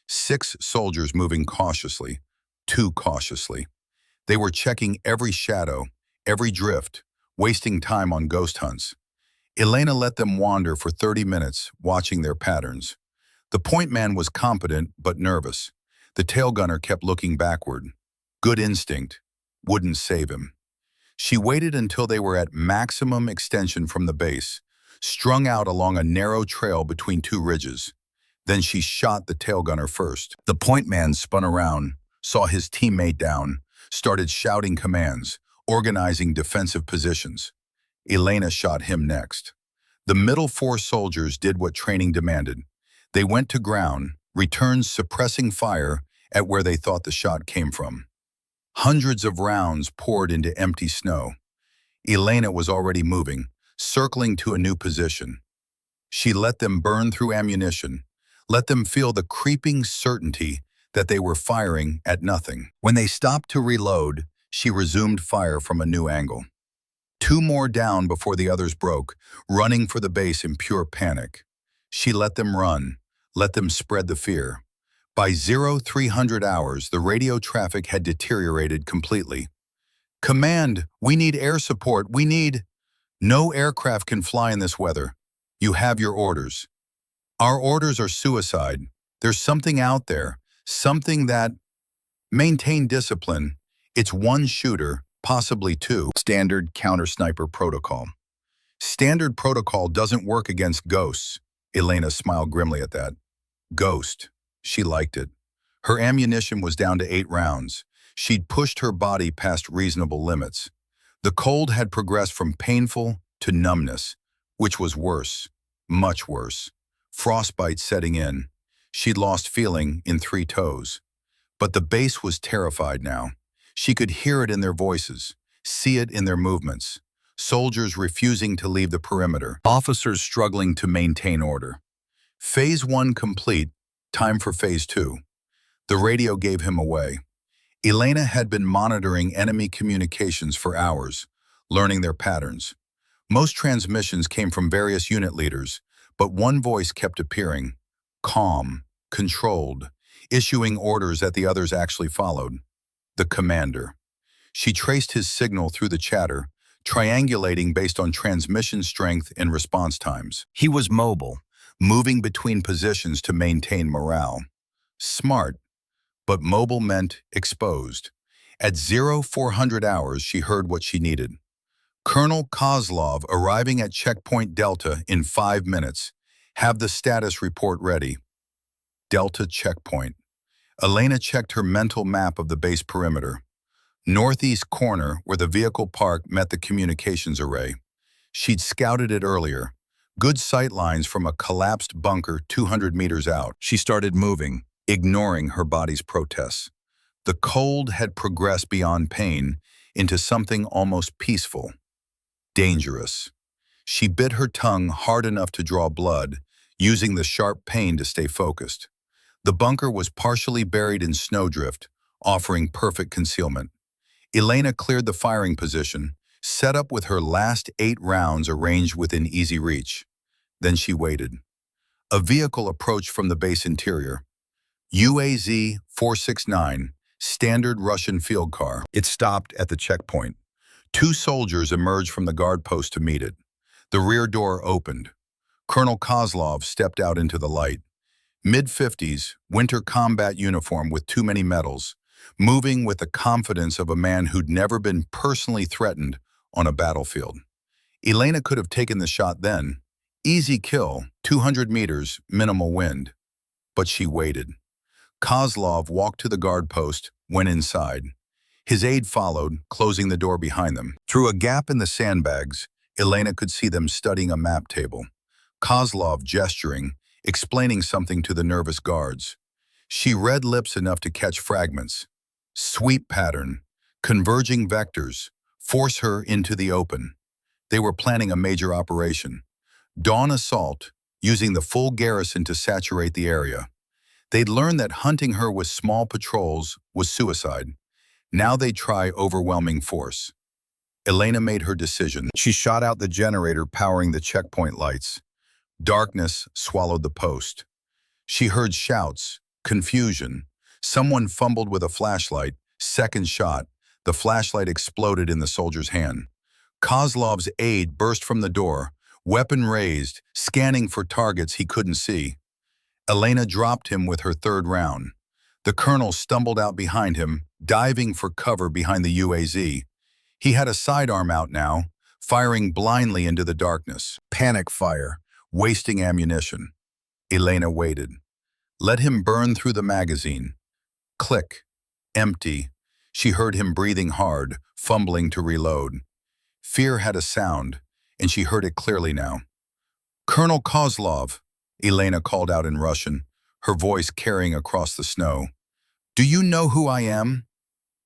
6 soldiers moving cautiously, too cautiously. They were checking every shadow, every drift, wasting time on ghost hunts. Elena let them wander for 30 minutes, watching their patterns. The point man was competent but nervous. The tail gunner kept looking backward. Good instinct. wouldn't save him. She waited until they were at maximum extension from the base, strung out along a narrow trail between two ridges. Then she shot the tail gunner first. The point man spun around, saw his teammate down, started shouting commands, organizing defensive positions. Elena shot him next. The middle four soldiers did what training demanded. They went to ground, returned suppressing fire at where they thought the shot came from. Hundreds of rounds poured into empty snow. Elena was already moving, circling to a new position. She let them burn through ammunition, let them feel the creeping certainty that they were firing at nothing. When they stopped to reload, she resumed fire from a new angle. Two more down before the others broke, running for the base in pure panic. She let them run, let them spread the fear. By 0300 hours, the radio traffic had deteriorated completely. "Command, we need air support, we need—" "No aircraft can fly in this weather. You have your orders." "Our orders are suicide. There's something out there, something that—" "Maintain discipline. It's one shooter, possibly two." Standard counter-sniper protocol. Standard protocol doesn't work against ghosts. Elena smiled grimly at that. Ghost. She liked it. Her ammunition was down to 8 rounds. She'd pushed her body past reasonable limits. The cold had progressed from painful to numbness, which was worse, much worse. Frostbite setting in. She'd lost feeling in 3 toes. But the base was terrified now. She could hear it in their voices, see it in their movements. Soldiers refusing to leave the perimeter. Officers struggling to maintain order. Phase 1 complete, time for Phase 2. The radio gave him away. Elena had been monitoring enemy communications for hours, learning their patterns. Most transmissions came from various unit leaders, but one voice kept appearing, calm, controlled, issuing orders that the others actually followed. The commander. She traced his signal through the chatter, triangulating based on transmission strength and response times. He was mobile, moving between positions to maintain morale. Smart, but mobile meant exposed. At 0400 hours, she heard what she needed. Colonel Kozlov arriving at Checkpoint Delta in 5 minutes. Have the status report ready. Delta checkpoint. Elena checked her mental map of the base perimeter. Northeast corner where the vehicle park met the communications array. She'd scouted it earlier. Good sight lines from a collapsed bunker 200 meters out. She started moving, ignoring her body's protests. The cold had progressed beyond pain into something almost peaceful. Dangerous. She bit her tongue hard enough to draw blood, using the sharp pain to stay focused. The bunker was partially buried in snowdrift, offering perfect concealment. Elena cleared the firing position, set up with her last 8 rounds arranged within easy reach. Then she waited. A vehicle approached from the base interior. UAZ 469, standard Russian field car. It stopped at the checkpoint. 2 soldiers emerged from the guard post to meet it. The rear door opened. Colonel Kozlov stepped out into the light. Mid-50s, winter combat uniform with too many medals, moving with the confidence of a man who'd never been personally threatened on a battlefield. Elena could have taken the shot then. Easy kill, 200 meters, minimal wind. But she waited. Kozlov walked to the guard post, went inside. His aide followed, closing the door behind them. Through a gap in the sandbags, Elena could see them studying a map table. Kozlov gesturing, explaining something to the nervous guards. She read lips enough to catch fragments. Sweep pattern, converging vectors, force her into the open. They were planning a major operation. Dawn assault, using the full garrison to saturate the area. They'd learned that hunting her with small patrols was suicide. Now they'd try overwhelming force. Elena made her decision. She shot out the generator powering the checkpoint lights. Darkness swallowed the post. She heard shouts, confusion. Someone fumbled with a flashlight. Second shot. The flashlight exploded in the soldier's hand. Kozlov's aide burst from the door, weapon raised, scanning for targets he couldn't see. Elena dropped him with her 3rd round. The colonel stumbled out behind him, diving for cover behind the UAZ. He had a sidearm out now, firing blindly into the darkness. Panic fire, wasting ammunition. Elena waited. Let him burn through the magazine. Click. Empty. She heard him breathing hard, fumbling to reload. Fear had a sound, and she heard it clearly now. Colonel Kozlov, Elena called out in Russian, her voice carrying across the snow. Do you know who I am?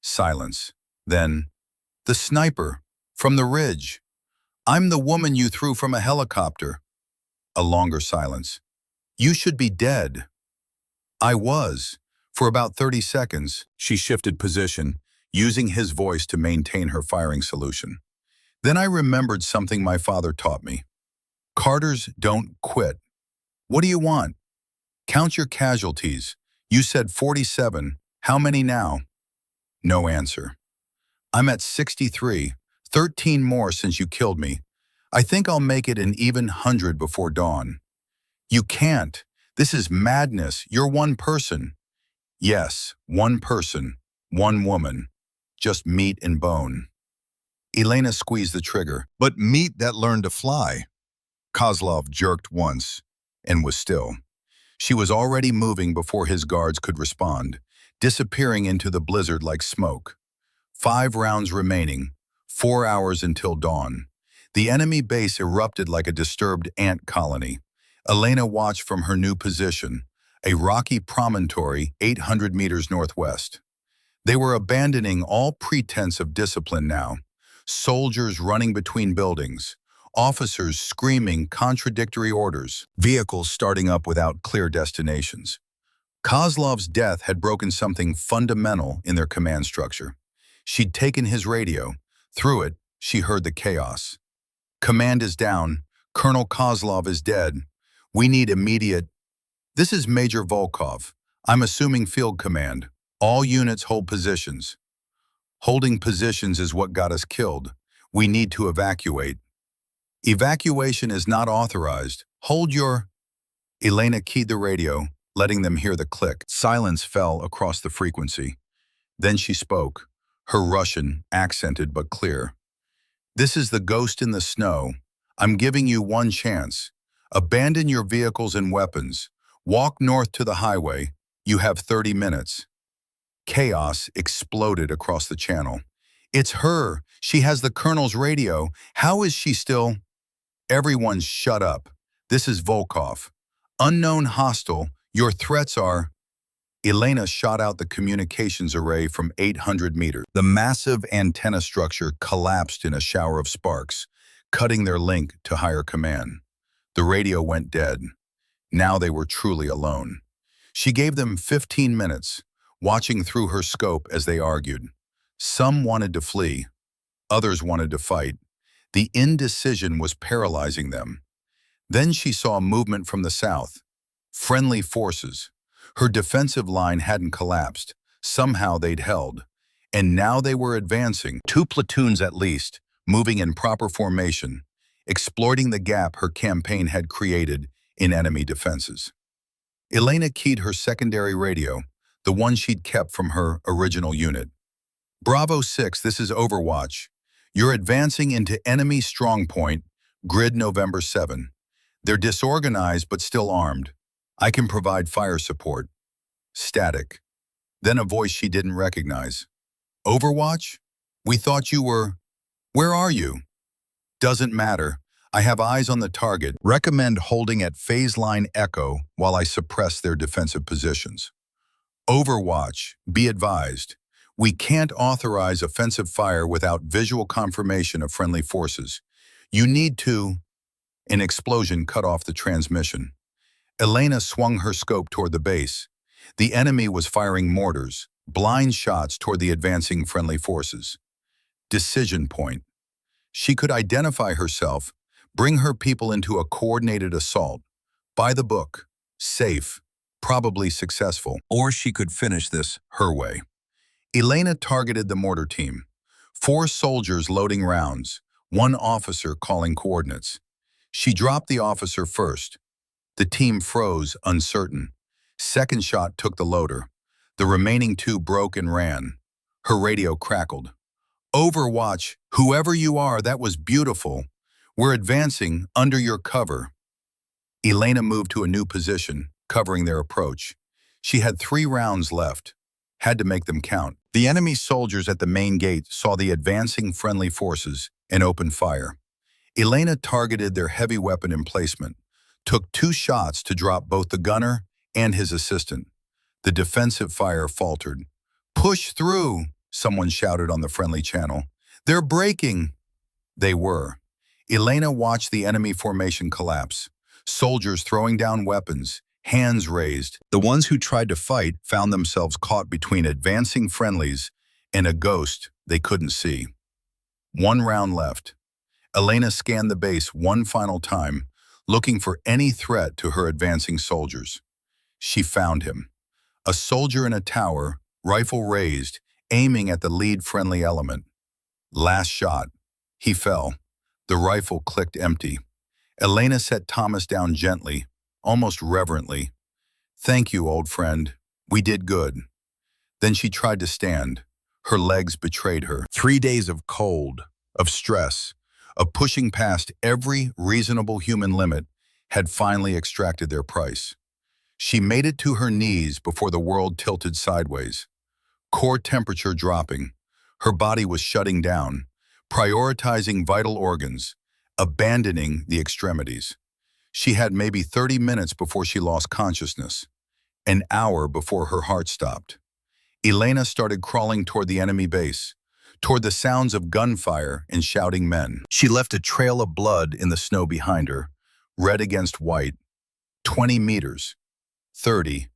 Silence. Then, the sniper, from the ridge. I'm the woman you threw from a helicopter. A longer silence. You should be dead. I was. For about 30 seconds, she shifted position, using his voice to maintain her firing solution. Then I remembered something my father taught me. Carters don't quit. What do you want? Count your casualties. You said 47. How many now? No answer. I'm at 63. 13 more since you killed me. I think I'll make it an even 100 before dawn. You can't. This is madness. You're one person. Yes, one person, one woman. Just meat and bone. Elena squeezed the trigger. But meat that learned to fly. Kozlov jerked once and was still. She was already moving before his guards could respond, disappearing into the blizzard like smoke. 5 rounds remaining, 4 hours until dawn. The enemy base erupted like a disturbed ant colony. Elena watched from her new position, a rocky promontory 800 meters northwest. They were abandoning all pretense of discipline now. Soldiers running between buildings, officers screaming contradictory orders, vehicles starting up without clear destinations. Kozlov's death had broken something fundamental in their command structure. She'd taken his radio. Through it, she heard the chaos. Command is down. Colonel Kozlov is dead. We need immediate... This is Major Volkov. I'm assuming field command. All units hold positions. Holding positions is what got us killed. We need to evacuate. Evacuation is not authorized. Hold your... Elena keyed the radio, letting them hear the click. Silence fell across the frequency. Then she spoke, her Russian accented but clear. This is the ghost in the snow. I'm giving you one chance. Abandon your vehicles and weapons. Walk north to the highway. You have 30 minutes. Chaos exploded across the channel. It's her. She has the colonel's radio. How is she still... Everyone shut up. This is Volkov. Unknown hostile. Your threats are... Elena shot out the communications array from 800 meters. The massive antenna structure collapsed in a shower of sparks, cutting their link to higher command. The radio went dead. Now they were truly alone. She gave them 15 minutes, watching through her scope as they argued. Some wanted to flee. Others wanted to fight. The indecision was paralyzing them. Then she saw movement from the south. Friendly forces. Her defensive line hadn't collapsed. Somehow they'd held. And now they were advancing, 2 platoons at least, moving in proper formation, exploiting the gap her campaign had created in enemy defenses. Elena keyed her secondary radio, the one she'd kept from her original unit. Bravo 6, this is Overwatch. You're advancing into enemy strongpoint, grid November 7. They're disorganized but still armed. I can provide fire support. Static. Then a voice she didn't recognize. Overwatch? We thought you were... Where are you? Doesn't matter. I have eyes on the target. Recommend holding at phase line echo while I suppress their defensive positions. Overwatch, be advised. We can't authorize offensive fire without visual confirmation of friendly forces. You need to... An explosion cut off the transmission. Elena swung her scope toward the base. The enemy was firing mortars, blind shots toward the advancing friendly forces. Decision point. She could identify herself, bring her people into a coordinated assault. By the book, safe, probably successful. Or she could finish this her way. Elena targeted the mortar team. 4 soldiers loading rounds, 1 officer calling coordinates. She dropped the officer first. The team froze, uncertain. Second shot took the loader. The remaining two broke and ran. Her radio crackled. Overwatch, whoever you are, that was beautiful. We're advancing under your cover. Elena moved to a new position, covering their approach. She had 3 rounds left. Had to make them count. The enemy soldiers at the main gate saw the advancing friendly forces and opened fire. Elena targeted their heavy weapon emplacement, took 2 shots to drop both the gunner and his assistant. The defensive fire faltered. "Push through," someone shouted on the friendly channel. "They're breaking." They were. Elena watched the enemy formation collapse. Soldiers throwing down weapons, hands raised. The ones who tried to fight found themselves caught between advancing friendlies and a ghost they couldn't see. 1 round left. Elena scanned the base one final time, looking for any threat to her advancing soldiers. She found him. A soldier in a tower, rifle raised, aiming at the lead friendly element. Last shot. He fell. The rifle clicked empty. Elena set Thomas down gently, almost reverently. "Thank you, old friend. We did good." Then she tried to stand. Her legs betrayed her. 3 days of cold, of stress, of pushing past every reasonable human limit had finally extracted their price. She made it to her knees before the world tilted sideways. Core temperature dropping. Her body was shutting down, prioritizing vital organs, abandoning the extremities. She had maybe 30 minutes before she lost consciousness, an hour before her heart stopped. Elena started crawling toward the enemy base, toward the sounds of gunfire and shouting men. She left a trail of blood in the snow behind her, red against white. 20 meters. 30.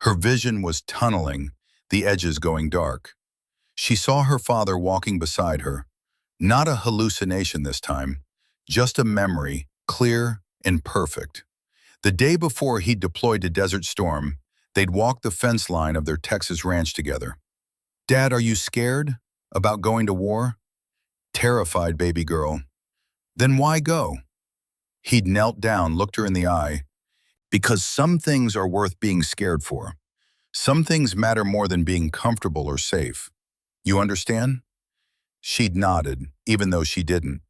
Her vision was tunneling, the edges going dark. She saw her father walking beside her. Not a hallucination this time, just a memory, clear and perfect. The day before he deployed to Desert Storm, they'd walked the fence line of their Texas ranch together. "Dad, are you scared about going to war?" "Terrified, baby girl." "Then why go?" He'd knelt down, looked her in the eye. "Because some things are worth being scared for. Some things matter more than being comfortable or safe. You understand?" She'd nodded, even though she didn't.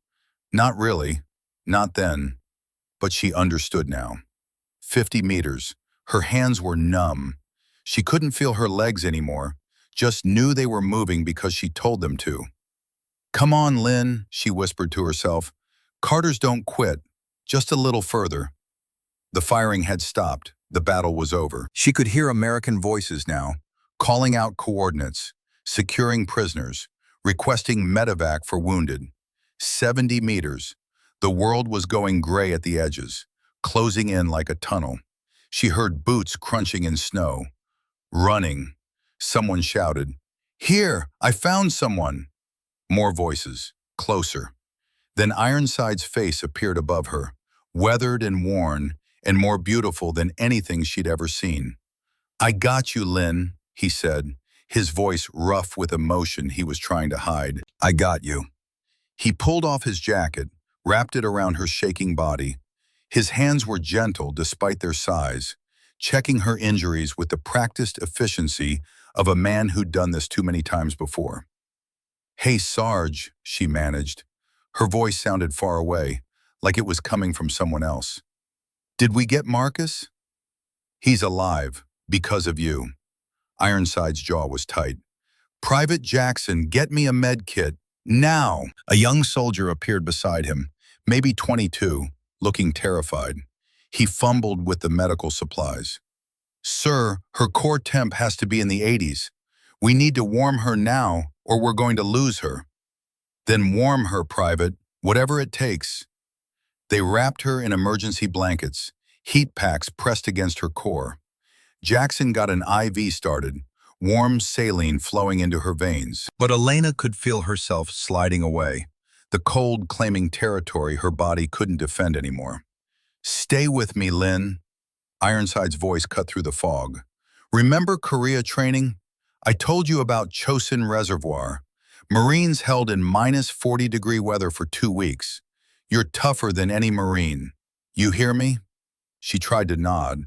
Not really. Not then. But she understood now. 50 meters. Her hands were numb. She couldn't feel her legs anymore, just knew they were moving because she told them to. "Come on, Lynn," she whispered to herself. "Carters don't quit. Just a little further." The firing had stopped. The battle was over. She could hear American voices now, calling out coordinates, securing prisoners, requesting medevac for wounded. 70 meters. The world was going gray at the edges, closing in like a tunnel. She heard boots crunching in snow. Running. Someone shouted, "Here, I found someone." More voices, closer. Then Ironside's face appeared above her, weathered and worn, and more beautiful than anything she'd ever seen. "I got you, Lynn," he said, his voice rough with emotion he was trying to hide. "I got you." He pulled off his jacket, wrapped it around her shaking body. His hands were gentle despite their size, checking her injuries with the practiced efficiency of a man who'd done this too many times before. "Hey, Sarge," she managed. Her voice sounded far away, like it was coming from someone else. "Did we get Marcus?" "He's alive, because of you." Ironside's jaw was tight. "Private Jackson, get me a med kit, now!" A young soldier appeared beside him, maybe 22, looking terrified. He fumbled with the medical supplies. "Sir, her core temp has to be in the 80s. We need to warm her now, or we're going to lose her." "Then warm her, Private, whatever it takes." They wrapped her in emergency blankets, heat packs pressed against her core. Jackson got an IV started, warm saline flowing into her veins. But Elena could feel herself sliding away, the cold claiming territory her body couldn't defend anymore. "Stay with me, Lynn." Ironside's voice cut through the fog. "Remember Korea training? I told you about Chosin Reservoir. Marines held in minus 40-degree weather for 2 weeks. You're tougher than any Marine. You hear me?" She tried to nod,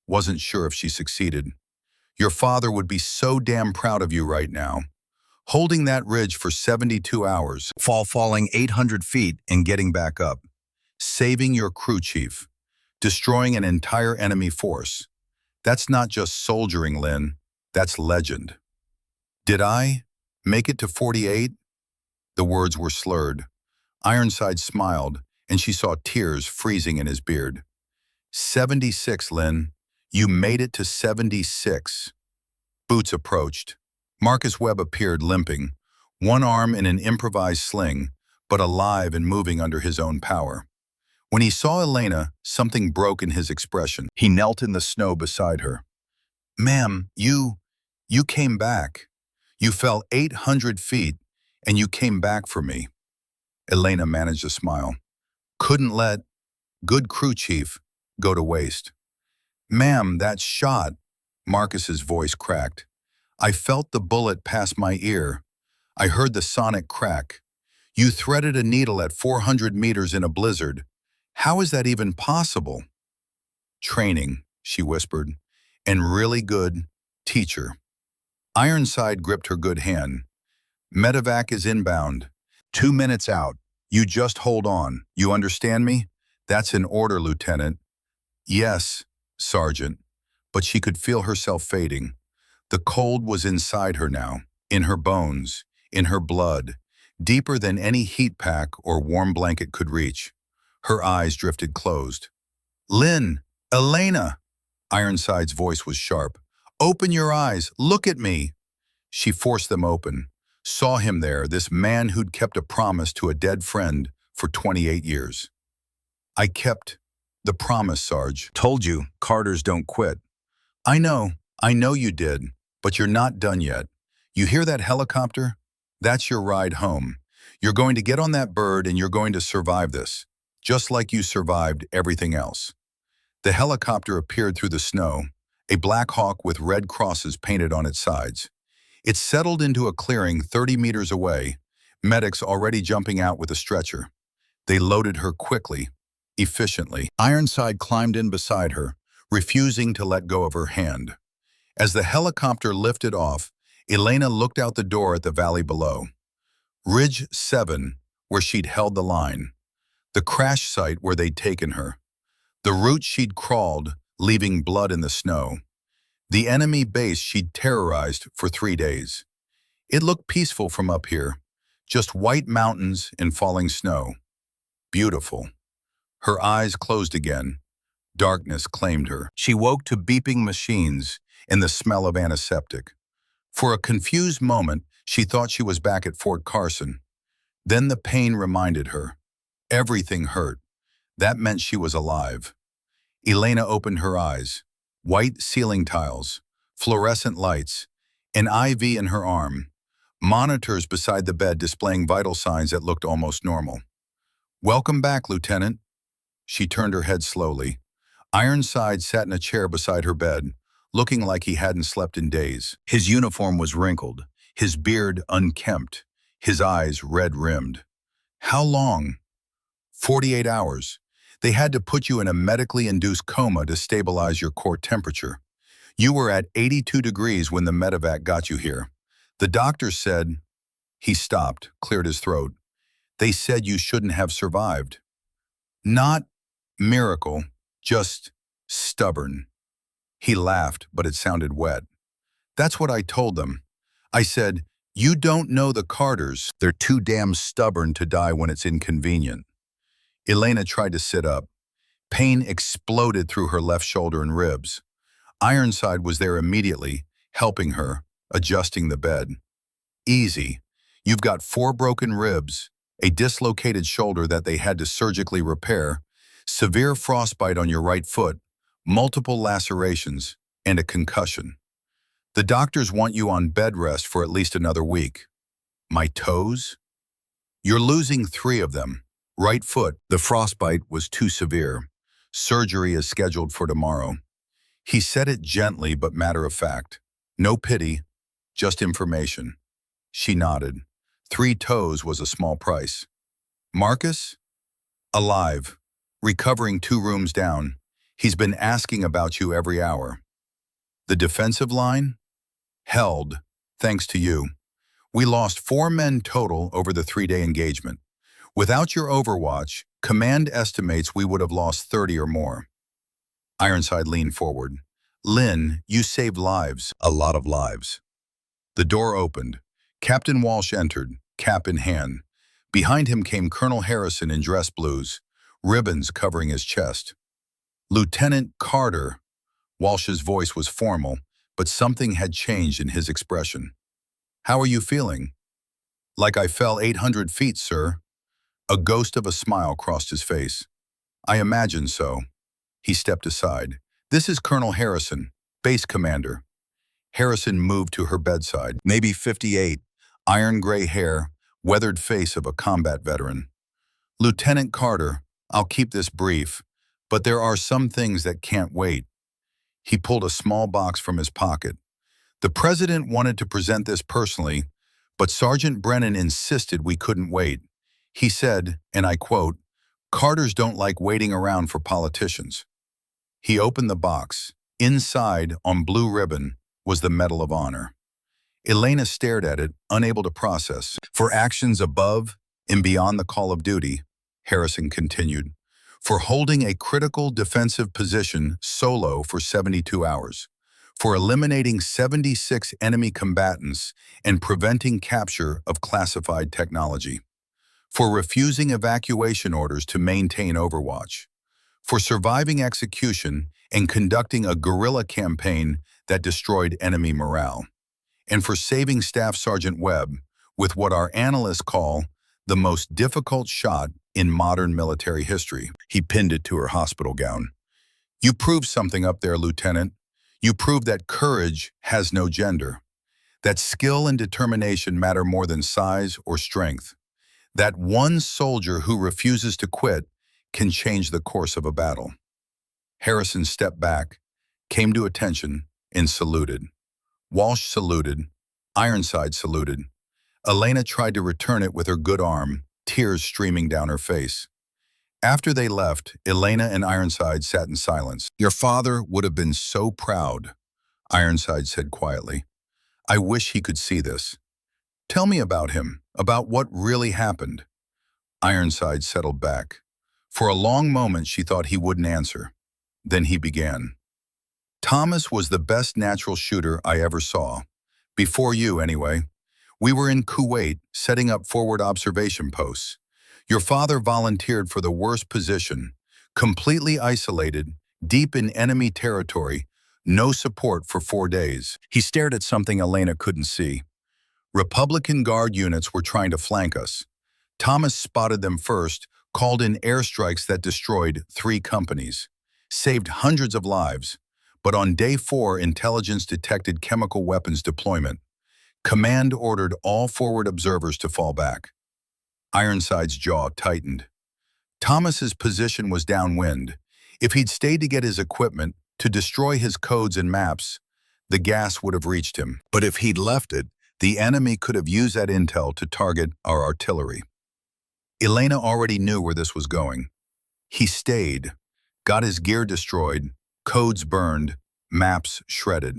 wasn't sure if she succeeded. Your father would be so damn proud of you right now. Holding that ridge for 72 hours, falling 800 feet and getting back up. Saving your crew chief. Destroying an entire enemy force. That's not just soldiering, Lynn. That's legend. Did I make it to 48? The words were slurred. Ironside smiled, and she saw tears freezing in his beard. 76, Lynn. You made it to 76. Boots approached. Marcus Webb appeared limping, one arm in an improvised sling, but alive and moving under his own power. When he saw Elena, something broke in his expression. He knelt in the snow beside her. Ma'am, you came back. You fell 800 feet, and you came back for me. Elena managed a smile. Couldn't let good crew chief go to waste. Ma'am, that shot, Marcus's voice cracked. I felt the bullet pass my ear. I heard the sonic crack. You threaded a needle at 400 meters in a blizzard. How is that even possible? Training, she whispered, and really good teacher. Ironside gripped her good hand. Medevac is inbound. 2 minutes out. You just hold on. You understand me? That's an order, Lieutenant. Yes, Sergeant. But she could feel herself fading. The cold was inside her now, in her bones, in her blood, deeper than any heat pack or warm blanket could reach. Her eyes drifted closed. Lynn! Elena! Ironside's voice was sharp. Open your eyes. Look at me. She forced them open. Saw him there, this man who'd kept a promise to a dead friend for 28 years. I kept the promise, Sarge. Told you, Carters don't quit. I know you did, but you're not done yet. You hear that helicopter? That's your ride home. You're going to get on that bird and you're going to survive this, just like you survived everything else. The helicopter appeared through the snow, a Black Hawk with red crosses painted on its sides. It settled into a clearing 30 meters away, medics already jumping out with a stretcher. They loaded her quickly, efficiently. Ironside climbed in beside her, refusing to let go of her hand. As the helicopter lifted off, Elena looked out the door at the valley below. Ridge 7, where she'd held the line. The crash site where they'd taken her. The route she'd crawled, leaving blood in the snow. The enemy base she'd terrorized for 3 days. It looked peaceful from up here, just white mountains and falling snow. Beautiful. Her eyes closed again. Darkness claimed her. She woke to beeping machines and the smell of antiseptic. For a confused moment, she thought she was back at Fort Carson. Then the pain reminded her. Everything hurt. That meant she was alive. Elena opened her eyes. White ceiling tiles, fluorescent lights, an IV in her arm, monitors beside the bed displaying vital signs that looked almost normal. Welcome back, Lieutenant. She turned her head slowly. Ironside sat in a chair beside her bed, looking like he hadn't slept in days. His uniform was wrinkled, his beard unkempt, his eyes red-rimmed. How long? 48 hours. They had to put you in a medically induced coma to stabilize your core temperature. You were at 82 degrees when the medevac got you here. The doctors said... He stopped, cleared his throat. They said you shouldn't have survived. Not miracle, just stubborn. He laughed, but it sounded wet. That's what I told them. I said, you don't know the Carters. They're too damn stubborn to die when it's inconvenient. Elena tried to sit up. Pain exploded through her left shoulder and ribs. Ironside was there immediately, helping her, adjusting the bed. Easy. You've got 4 broken ribs, a dislocated shoulder that they had to surgically repair, severe frostbite on your right foot, multiple lacerations, and a concussion. The doctors want you on bed rest for at least another week. My toes? You're losing 3 of them. Right foot, the frostbite was too severe. Surgery is scheduled for tomorrow. He said it gently but matter-of-fact. No pity, just information. She nodded. 3 toes was a small price. Marcus? Alive. Recovering 2 rooms down. He's been asking about you every hour. The defensive line? Held, thanks to you. We lost 4 men total over the 3-day engagement. Without your overwatch, command estimates we would have lost 30 or more. Ironside leaned forward. Lynn, you saved lives. A lot of lives. The door opened. Captain Walsh entered, cap in hand. Behind him came Colonel Harrison in dress blues, ribbons covering his chest. Lieutenant Carter. Walsh's voice was formal, but something had changed in his expression. How are you feeling? Like I fell 800 feet, sir. A ghost of a smile crossed his face. I imagine so. He stepped aside. This is Colonel Harrison, base commander. Harrison moved to her bedside, maybe 58, iron gray hair, weathered face of a combat veteran. Lieutenant Carter, I'll keep this brief, but there are some things that can't wait. He pulled a small box from his pocket. The president wanted to present this personally, but Sergeant Brennan insisted we couldn't wait. He said, and I quote, "Carters don't like waiting around for politicians." He opened the box. Inside, on blue ribbon, was the Medal of Honor. Elena stared at it, unable to process. For actions above and beyond the call of duty, Harrison continued, for holding a critical defensive position solo for 72 hours, for eliminating 76 enemy combatants and preventing capture of classified technology, for refusing evacuation orders to maintain overwatch, for surviving execution and conducting a guerrilla campaign that destroyed enemy morale, and for saving Staff Sergeant Webb with what our analysts call the most difficult shot in modern military history. He pinned it to her hospital gown. You proved something up there, Lieutenant. You proved that courage has no gender, that skill and determination matter more than size or strength, that one soldier who refuses to quit can change the course of a battle. Harrison stepped back, came to attention, and saluted. Walsh saluted. Ironside saluted. Elena tried to return it with her good arm, tears streaming down her face. After they left, Elena and Ironside sat in silence. Your father would have been so proud, Ironside said quietly. I wish he could see this. Tell me about him, about what really happened. Ironside settled back. For a long moment she thought he wouldn't answer. Then he began. Thomas was the best natural shooter I ever saw. Before you, anyway. We were in Kuwait, setting up forward observation posts. Your father volunteered for the worst position, completely isolated, deep in enemy territory, no support for 4 days. He stared at something Elena couldn't see. Republican Guard units were trying to flank us. Thomas spotted them first, called in airstrikes that destroyed 3 companies, saved hundreds of lives. But on day 4, intelligence detected chemical weapons deployment. Command ordered all forward observers to fall back. Ironside's jaw tightened. Thomas's position was downwind. If he'd stayed to get his equipment, to destroy his codes and maps, the gas would have reached him. But if he'd left it, the enemy could have used that intel to target our artillery. Elena already knew where this was going. He stayed, got his gear destroyed, codes burned, maps shredded.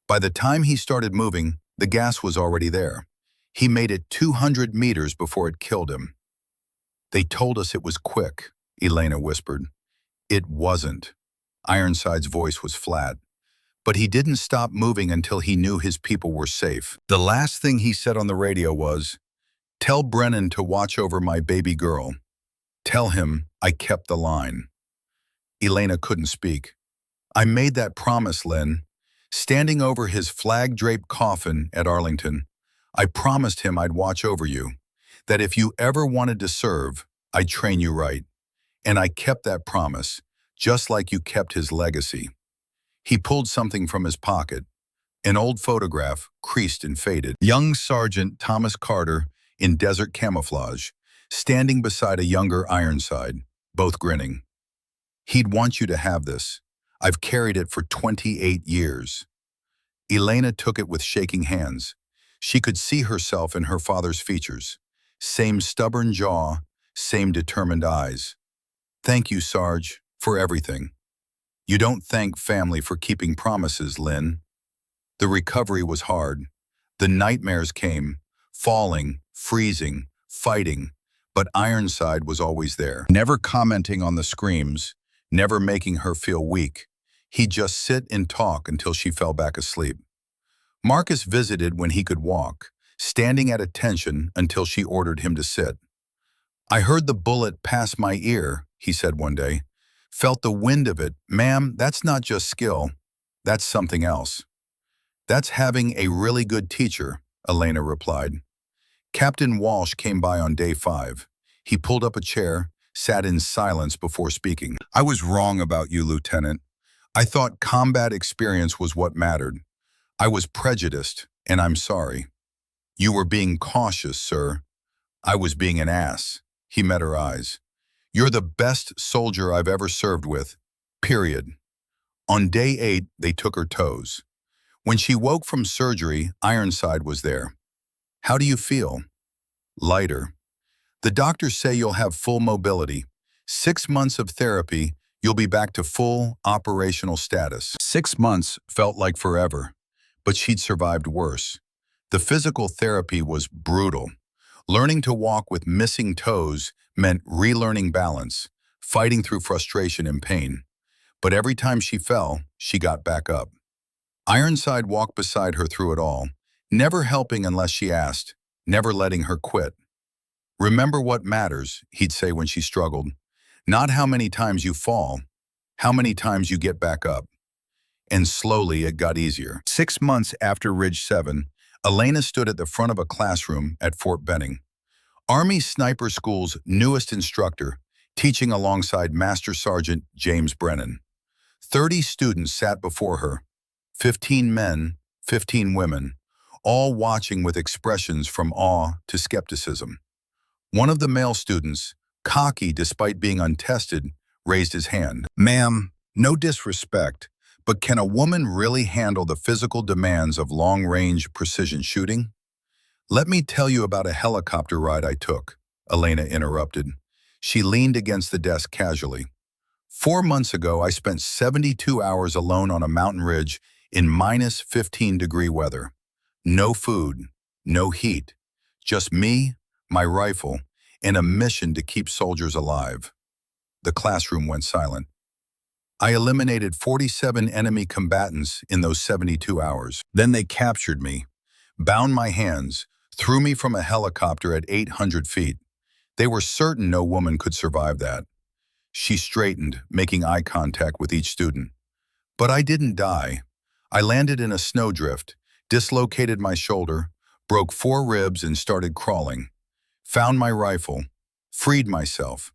By the time he started moving, the gas was already there. He made it 200 meters before it killed him. They told us it was quick, Elena whispered. It wasn't. Ironside's voice was flat. But he didn't stop moving until he knew his people were safe. The last thing he said on the radio was, "Tell Brennan to watch over my baby girl. Tell him I kept the line." Elena couldn't speak. I made that promise, Lynn. Standing over his flag-draped coffin at Arlington, I promised him I'd watch over you, that if you ever wanted to serve, I'd train you right. And I kept that promise, just like you kept his legacy. He pulled something from his pocket, an old photograph, creased and faded. Young Sergeant Thomas Carter in desert camouflage, standing beside a younger Ironside, both grinning. He'd want you to have this. I've carried it for 28 years. Elena took it with shaking hands. She could see herself in her father's features. Same stubborn jaw, same determined eyes. Thank you, Sarge, for everything. You don't thank family for keeping promises, Lynn. The recovery was hard. The nightmares came, falling, freezing, fighting, but Ironside was always there. Never commenting on the screams, never making her feel weak. He'd just sit and talk until she fell back asleep. Marcus visited when he could walk, standing at attention until she ordered him to sit. I heard the bullet pass my ear, he said one day. Felt the wind of it. Ma'am, that's not just skill. That's something else. That's having a really good teacher, Elena replied. Captain Walsh came by on day 5. He pulled up a chair, sat in silence before speaking. I was wrong about you, Lieutenant. I thought combat experience was what mattered. I was prejudiced, and I'm sorry. You were being cautious, sir. I was being an ass. He met her eyes. You're the best soldier I've ever served with, period. On day 8, they took her toes. When she woke from surgery, Ironside was there. How do you feel? Lighter. The doctors say you'll have full mobility. 6 months of therapy, you'll be back to full operational status. 6 months felt like forever, but she'd survived worse. The physical therapy was brutal. Learning to walk with missing toes meant relearning balance, fighting through frustration and pain. But every time she fell, she got back up. Ironside walked beside her through it all, never helping unless she asked, never letting her quit. Remember what matters, he'd say when she struggled. Not how many times you fall, how many times you get back up. And slowly it got easier. 6 months after Ridge 7, Elena stood at the front of a classroom at Fort Benning. Army Sniper School's newest instructor, teaching alongside Master Sergeant James Brennan. 30 students sat before her, 15 men, 15 women, all watching with expressions from awe to skepticism. One of the male students, cocky despite being untested, raised his hand. Ma'am, no disrespect, but can a woman really handle the physical demands of long-range precision shooting? Let me tell you about a helicopter ride I took, Elena interrupted. She leaned against the desk casually. 4 months ago, I spent 72 hours alone on a mountain ridge in minus 15-degree weather. No food, no heat, just me, my rifle, and a mission to keep soldiers alive. The classroom went silent. I eliminated 47 enemy combatants in those 72 hours. Then they captured me, bound my hands, threw me from a helicopter at 800 feet. They were certain no woman could survive that. She straightened, making eye contact with each student. But I didn't die. I landed in a snowdrift, dislocated my shoulder, broke 4 ribs and started crawling. Found my rifle, freed myself.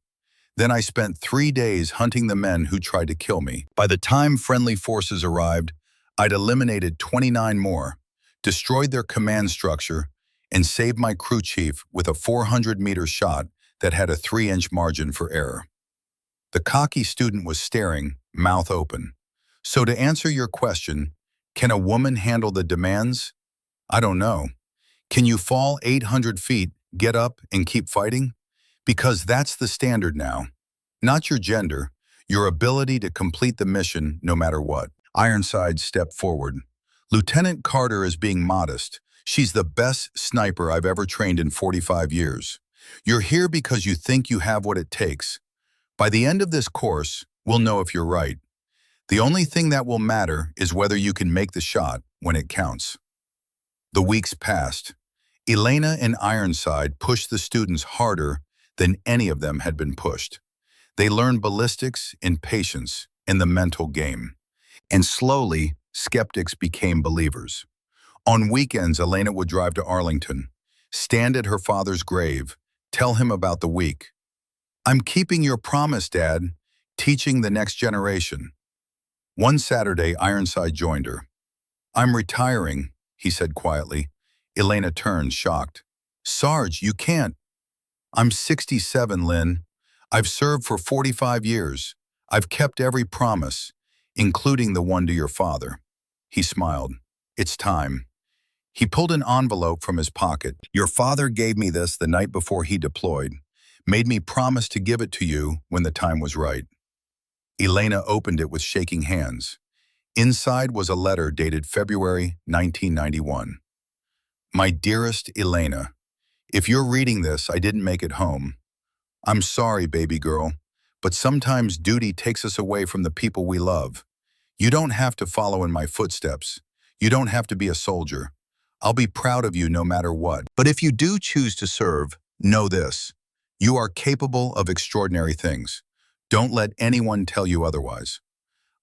Then I spent 3 days hunting the men who tried to kill me. By the time friendly forces arrived, I'd eliminated 29 more, destroyed their command structure, and saved my crew chief with a 400-meter shot that had a 3-inch margin for error. The cocky student was staring, mouth open. So to answer your question, can a woman handle the demands? I don't know. Can you fall 800 feet, get up, and keep fighting? Because that's the standard now. Not your gender, your ability to complete the mission no matter what. Ironside stepped forward. Lieutenant Carter is being modest. She's the best sniper I've ever trained in 45 years. You're here because you think you have what it takes. By the end of this course, we'll know if you're right. The only thing that will matter is whether you can make the shot when it counts. The weeks passed. Elena and Ironside pushed the students harder than any of them had been pushed. They learned ballistics and patience in the mental game. And slowly, skeptics became believers. On weekends, Elena would drive to Arlington, stand at her father's grave, tell him about the week. I'm keeping your promise, Dad, teaching the next generation. One Saturday, Ironside joined her. I'm retiring, he said quietly. Elena turned, shocked. Sarge, you can't. I'm 67, Lynn. I've served for 45 years. I've kept every promise, including the one to your father. He smiled. It's time. He pulled an envelope from his pocket. Your father gave me this the night before he deployed, made me promise to give it to you when the time was right. Elena opened it with shaking hands. Inside was a letter dated February 1991. My dearest Elena, if you're reading this, I didn't make it home. I'm sorry, baby girl, but sometimes duty takes us away from the people we love. You don't have to follow in my footsteps. You don't have to be a soldier. I'll be proud of you no matter what. But if you do choose to serve, know this. You are capable of extraordinary things. Don't let anyone tell you otherwise.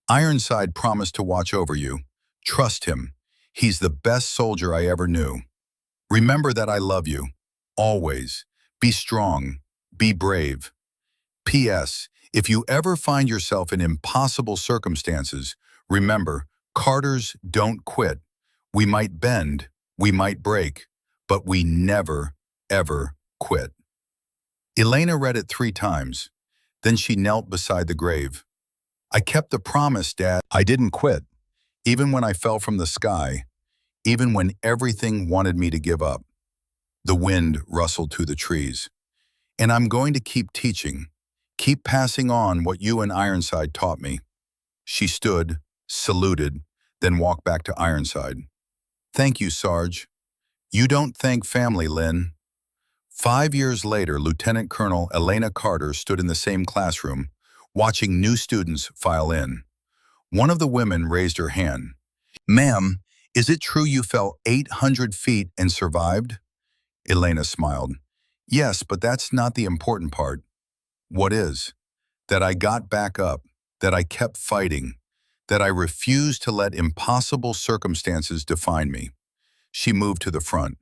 Ironside promised to watch over you. Trust him. He's the best soldier I ever knew. Remember that I love you. Always. Be strong. Be brave. P.S. If you ever find yourself in impossible circumstances, remember, Carters don't quit. We might bend, we might break, but we never, ever quit. Elena read it 3 times. Then she knelt beside the grave. I kept the promise, Dad. I didn't quit. Even when I fell from the sky, even when everything wanted me to give up. The wind rustled through the trees. And I'm going to keep teaching, keep passing on what you and Ironside taught me. She stood, saluted, then walked back to Ironside. Thank you, Sarge. You don't thank family, Lynn. 5 years later, Lieutenant Colonel Elena Carter stood in the same classroom, watching new students file in. One of the women raised her hand. Ma'am, is it true you fell 800 feet and survived? Elena smiled. Yes, but that's not the important part. What is? That I got back up, that I kept fighting, that I refused to let impossible circumstances define me. She moved to the front.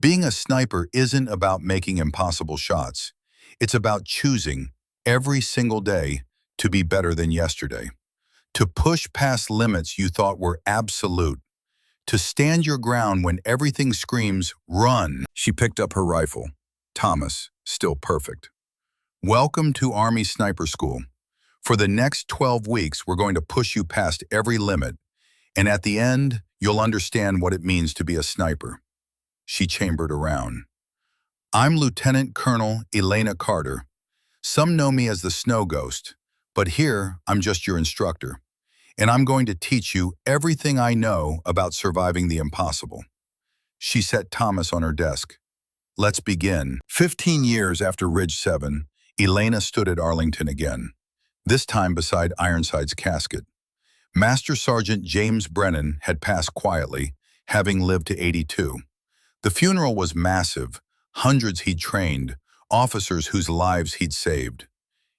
Being a sniper isn't about making impossible shots. It's about choosing, every single day, to be better than yesterday. To push past limits you thought were absolute. To stand your ground when everything screams, run. She picked up her rifle. Thomas, still perfect. Welcome to Army Sniper School. For the next 12 weeks, we're going to push you past every limit, and at the end, you'll understand what it means to be a sniper. She chambered around. I'm Lieutenant Colonel Elena Carter. Some know me as the Snow Ghost, but here I'm just your instructor, and I'm going to teach you everything I know about surviving the impossible. She set Thomas on her desk. Let's begin. 15 years after Ridge 7, Elena stood at Arlington again, this time beside Ironside's casket. Master Sergeant James Brennan had passed quietly, having lived to 82. The funeral was massive, hundreds he'd trained, officers whose lives he'd saved.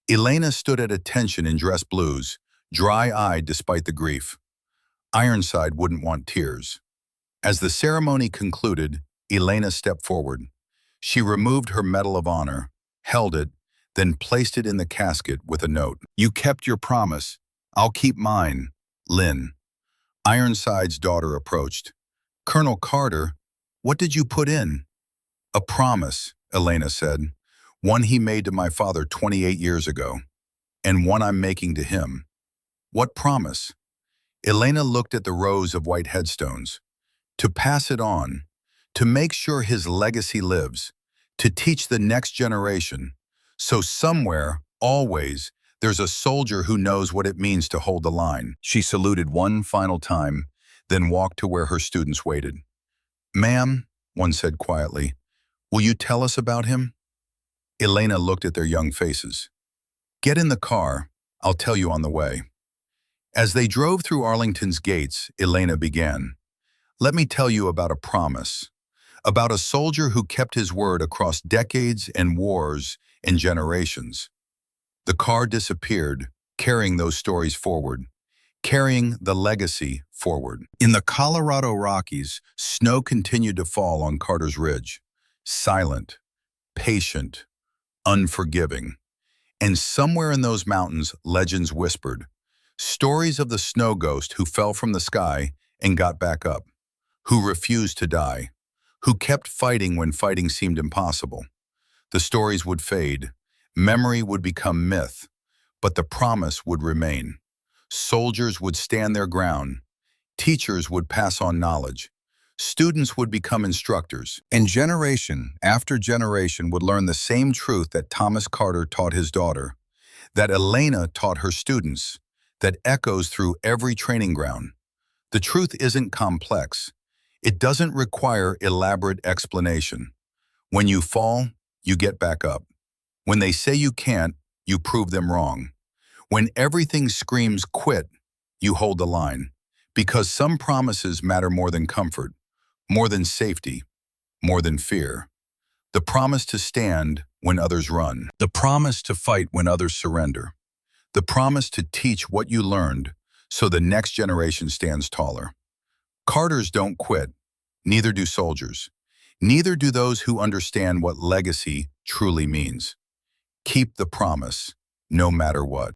Elena stood at attention in dress blues, dry-eyed despite the grief. Ironside wouldn't want tears. As the ceremony concluded, Elena stepped forward. She removed her Medal of Honor, held it, then placed it in the casket with a note. You kept your promise. I'll keep mine. Lynn. Ironside's daughter approached. Colonel Carter, what did you put in? A promise, Elena said. One he made to my father 28 years ago, and one I'm making to him. What promise? Elena looked at the rows of white headstones. To pass it on, to make sure his legacy lives, to teach the next generation. So somewhere, always, there's a soldier who knows what it means to hold the line. She saluted one final time, then walked to where her students waited. Ma'am, one said quietly, will you tell us about him? Elena looked at their young faces. Get in the car, I'll tell you on the way. As they drove through Arlington's gates, Elena began. Let me tell you about a promise, about a soldier who kept his word across decades and wars and generations. The car disappeared, carrying those stories forward, carrying the legacy forward. In the Colorado Rockies, snow continued to fall on Carter's Ridge, silent, patient, unforgiving. And somewhere in those mountains, legends whispered, stories of the snow ghost who fell from the sky and got back up, who refused to die, who kept fighting when fighting seemed impossible. The stories would fade, memory would become myth, but the promise would remain. Soldiers would stand their ground, teachers would pass on knowledge, students would become instructors, and generation after generation would learn the same truth that Thomas Carter taught his daughter. that Elena taught her students, that echoes through every training ground. The truth isn't complex. It doesn't require elaborate explanation. When you fall, you get back up. When they say you can't, you prove them wrong. When everything screams quit, you hold the line. Because some promises matter more than comfort, more than safety, more than fear. The promise to stand when others run. The promise to fight when others surrender. The promise to teach what you learned so the next generation stands taller. Carters don't quit. Neither do soldiers. Neither do those who understand what legacy truly means. Keep the promise, no matter what.